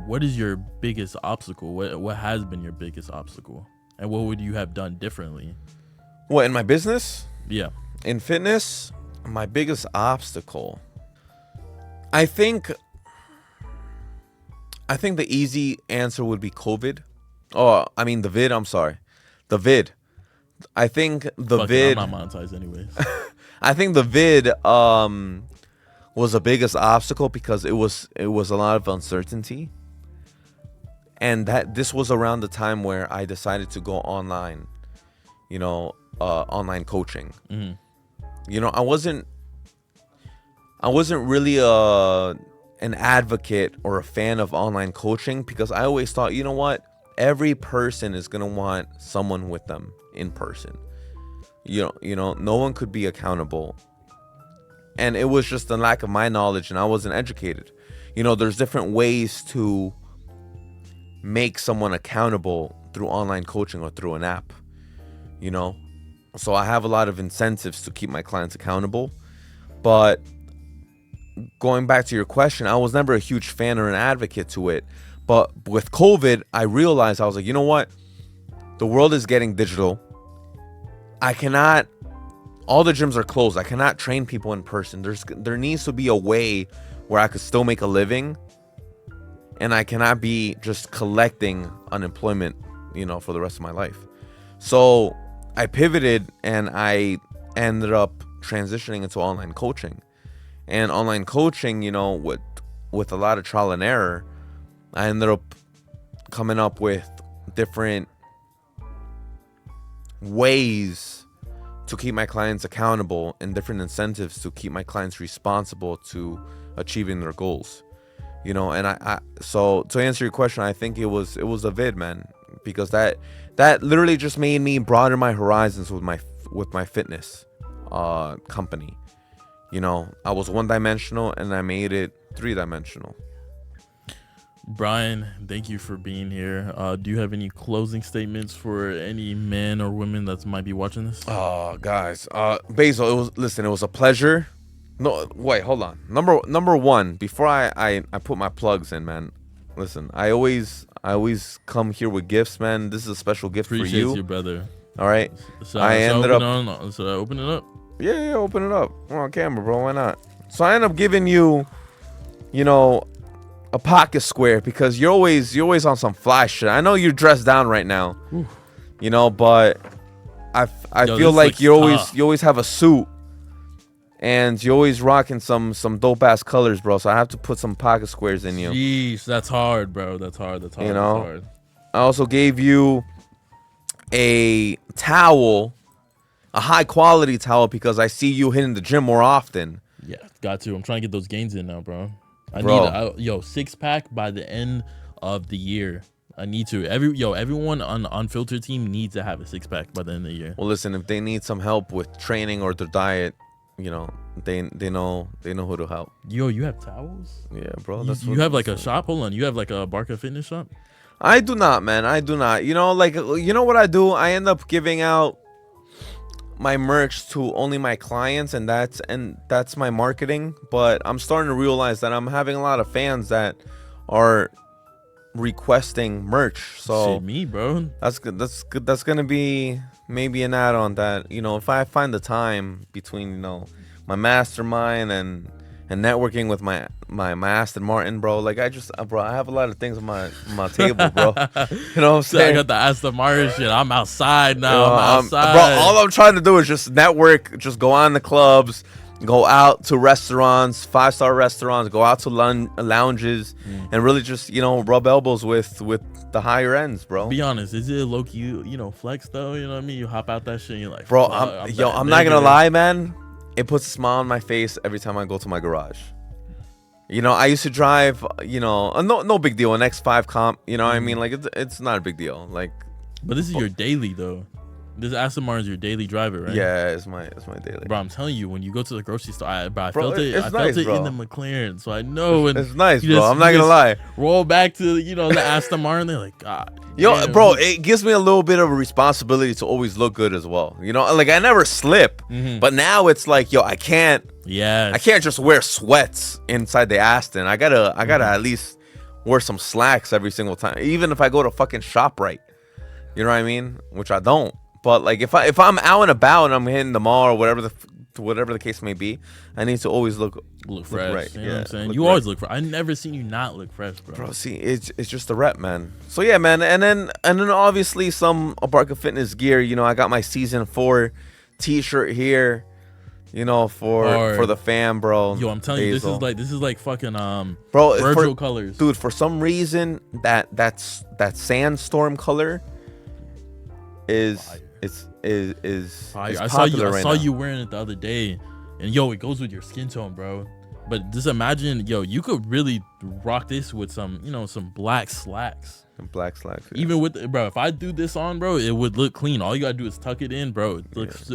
What is your biggest obstacle? What has been your biggest obstacle? And what would you have done differently? What, in my business? Yeah. In fitness, my biggest obstacle, I think the easy answer would be COVID. Oh, I mean the vid. I'm sorry, the vid. I think the vid. I'm not monetized anyways. I think the vid was the biggest obstacle because it was a lot of uncertainty, and that this was around the time where I decided to go online. Online coaching. Mm-hmm. I wasn't really an advocate or a fan of online coaching because I always thought, every person is gonna want someone with them in person. No one could be accountable, and it was just a lack of my knowledge, and I wasn't educated. There's different ways to make someone accountable through online coaching or through an app. So I have a lot of incentives to keep my clients accountable. But going back to your question, I was never a huge fan or an advocate to it. But with COVID, I realized, I was like, you know what? The world is getting digital. All the gyms are closed. I cannot train people in person. There needs to be a way where I could still make a living. And I cannot be just collecting unemployment, for the rest of my life. So I pivoted and I ended up transitioning into online coaching. And online coaching, with a lot of trial and error, I ended up coming up with different ways to keep my clients accountable and different incentives to keep my clients responsible to achieving their goals. And so to answer your question, I think it was a vid, man, because that literally just made me broaden my horizons with my fitness company. I was one-dimensional and I made it three-dimensional. Brian, thank you for being here. Do you have any closing statements for any men or women that might be watching this? Oh, guys, Basil, it was a pleasure. No, wait, hold on. Number one, before I put my plugs in, man. Listen, I always come here with gifts, man. This is a special gift for you. Appreciate you, brother. All right. Should I open it up? Yeah, open it up. We're on camera, bro. Why not? So I end up giving you, a pocket square because you're always on some fly shit. I know you're dressed down right now, but I feel like you always have a suit, and you're always rocking some dope ass colors, bro. So I have to put some pocket squares in you. Jeez, that's hard, bro. That's hard. That's hard. I also gave you a towel, a high quality towel, because I see you hitting the gym more often. Yeah, got to. I'm trying to get those gains in now, bro. I need 6-pack by the end of the year. I need to. Everyone on the Unfiltered team needs to have a 6-pack by the end of the year. Well, listen, if they need some help with training or their diet, they know who to help. You have towels? Yeah, bro. You have like a shop? Hold on. You have like a Abarca fitness shop? I do not, man. I do not. You know what I do? I end up giving out my merch to only my clients, and that's my marketing. But I'm starting to realize that I'm having a lot of fans that are requesting merch. So shit, me, bro. That's good. That's gonna be maybe an add-on that, if I find the time between, my mastermind and and networking with my Aston Martin, bro. Like I have a lot of things on my table, bro. You know what I'm So I saying? got the Aston Martin shit. I'm outside now. I'm outside. Bro, all I'm trying to do is just network, just go on the clubs, go out to restaurants, 5-star restaurants, go out to lounges, and really just, you know, rub elbows with the higher ends, bro. Be honest, is it a low key, you know, flex though? You know what I mean? You hop out that shit and you're like, Bro, fuck, I'm not gonna lie, man. It puts a smile on my face every time I go to my garage. You know, I used to drive, you know, no big deal, an X5 comp. You know what I mean? Like it's not a big deal. Like, but this is your daily though. This Aston Martin's your daily driver, right? yeah, it's my daily. Bro, I'm telling you, when you go to the grocery store, I Bro, felt it. I felt it in the McLaren, so I know. It's nice, bro. I'm not gonna lie. Roll back to, you know, the Aston Martin. They're like, God. Yo, damn. bro, it gives me a little bit of a responsibility to always look good as well. You know, like I never slip, but now it's like, yo, I can't just wear sweats inside the Aston. I gotta at least wear some slacks every single time, even if I go to fucking ShopRite. You know what I mean? Which I don't. But like if I'm out and about and I'm hitting the mall or whatever the case may be, I need to always look fresh. right. You know what I'm saying? You always look fresh. I never seen you not look fresh, bro. Bro, see, it's just the rep, man. So yeah, man, and then obviously some Abarca Fitness gear. You know, I got my season 4 T-shirt here. You know, for the fam, bro. Yo, I'm telling you, this is like fucking bro, Virgil colors, dude. For some reason, that sandstorm color is I popular right saw now. you wearing it the other day, and yo, it goes with your skin tone, bro. But just imagine, yo, you could really rock this with some, you know, some black slacks. Black slacks. Yeah. Even with, bro, if I do this on, bro, it would look clean. All you gotta do is tuck it in, bro. It looks,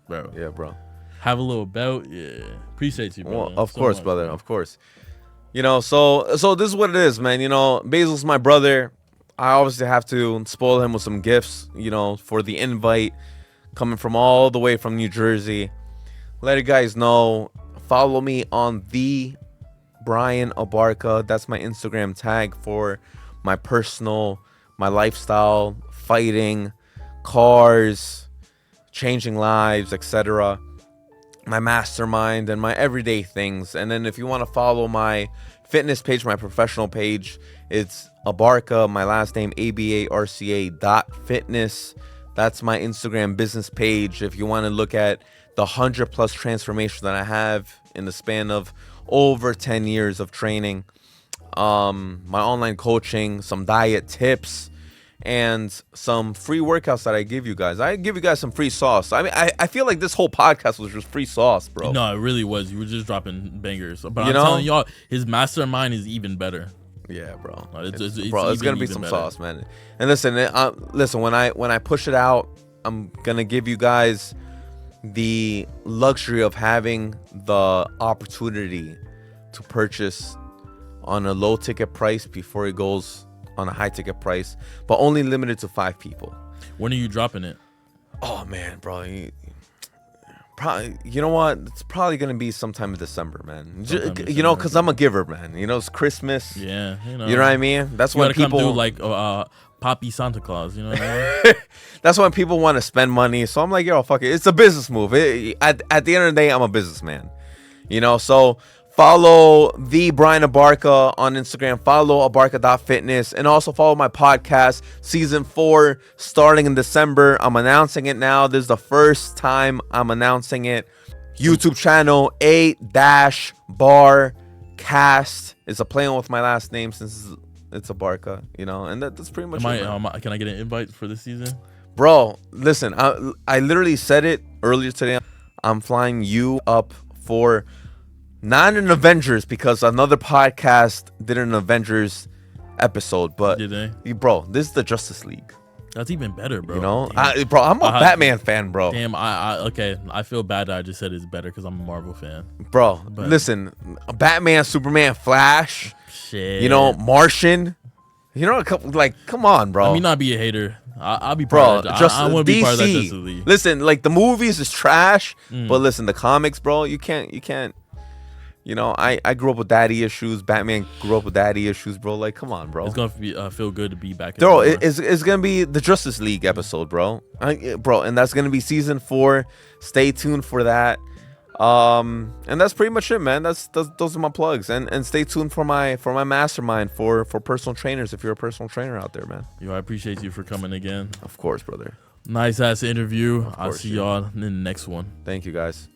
bro. Yeah, bro. Have a little belt. Yeah, appreciate you, bro. Well, of course, brother. Of course. You know, so this is what it is, man. You know, Basil's my brother. I obviously have to spoil him with some gifts, you know, for the invite coming from all the way from New Jersey. Let you guys know. Follow me on the Brian Barca. That's my Instagram tag for my personal, my lifestyle, fighting, cars, changing lives, etc. My mastermind and my everyday things. And then if you want to follow my fitness page, my professional page, it's Abarca, my last name ABARCA.fitness. That's my Instagram business page. If you want to look at the 100+ transformation that I have in the span of over 10 years of training, my online coaching, some diet tips, and some free workouts that I give you guys. I give you guys some free sauce. I mean, I feel like this whole podcast was just free sauce, bro. No, it really was. You were just dropping bangers. But I'm telling y'all, his mastermind is even better. Yeah, bro. It's gonna be some better sauce, man. And listen, when I push it out, I'm gonna give you guys the luxury of having the opportunity to purchase on a low ticket price before it goes on a high ticket price, but only limited to 5 people. When are you dropping it? Oh man, bro. Probably, you know what? It's probably gonna be sometime in December, man. You know, cause I'm a giver, man. You know, it's Christmas. Yeah, you know what I mean. That's when people come do like Poppy Santa Claus. You know what I mean? That's when people want to spend money. So I'm like, yo, fuck it. It's a business move. At the end of the day, I'm a businessman. You know, so follow the Brian Abarca on Instagram. Follow Abarca.fitness. And also follow my podcast, Season 4, starting in December. I'm announcing it now. This is the first time I'm announcing it. YouTube channel, A-Barcast. It's a play on with my last name since it's Abarca, you know. And that's pretty much it. Can I get an invite for this season? Bro, listen, I literally said it earlier today. I'm flying you up for... not an Avengers, because another podcast did an Avengers episode, but did they? Bro, this is the Justice League. That's even better, bro. You know, bro, I'm a Batman fan, bro. Damn, okay. I feel bad that I just said it's better because I'm a Marvel fan. Bro, listen, Batman, Superman, Flash, shit. You know, Martian. You know, like, come on, bro. Let me not be a hater. I'll be part of that. I want to be part of that Justice League. Listen, like the movies is trash, but listen, the comics, bro, you can't. You know, I grew up with daddy issues. Batman grew up with daddy issues, bro. Like, come on, bro. It's gonna feel good to be back. Bro, it's gonna be the Justice League episode, bro. Bro, and that's gonna be Season 4. Stay tuned for that. And that's pretty much it, man. Those are my plugs. And stay tuned for my mastermind for personal trainers. If you're a personal trainer out there, man. Yo, I appreciate you for coming again. Of course, brother. Nice ass interview. I'll course, see dude. y'all in the next one. Thank you, guys.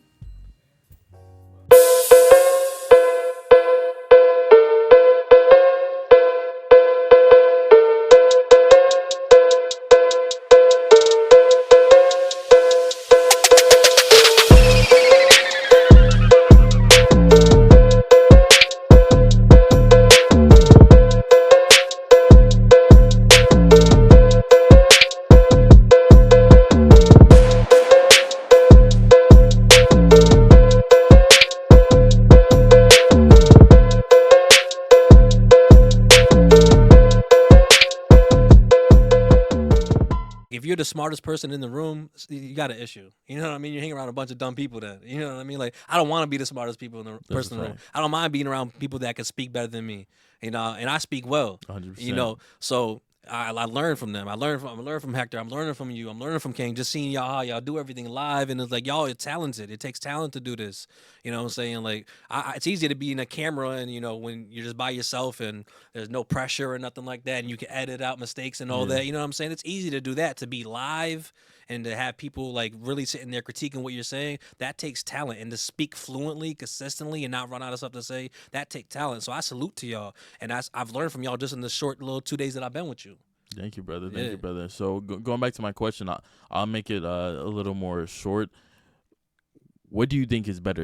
If you're the smartest person in the room, you got an issue. You know what I mean? You hang around a bunch of dumb people then. You know what I mean? Like, I don't want to be the smartest people in the person in the room. I don't mind being around people that can speak better than me. You know, and I speak well. 100%. You know, so I learn from them. I learn from Hector. I'm learning from you. I'm learning from King. Just seeing y'all how y'all do everything live, and it's like y'all are talented. It takes talent to do this. You know what I'm saying? Like, it's easy to be in a camera, and you know when you're just by yourself and there's no pressure or nothing like that, and you can edit out mistakes and all that. You know what I'm saying? It's easy to do that. To be live and to have people like really sitting there critiquing what you're saying, that takes talent. And to speak fluently, consistently, and not run out of stuff to say, that takes talent. So I salute to y'all, and I've learned from y'all just in the short little 2 days that I've been with you. Thank you, brother. Thank you, brother. So going back to my question, I'll make it a little more short. What do you think is better?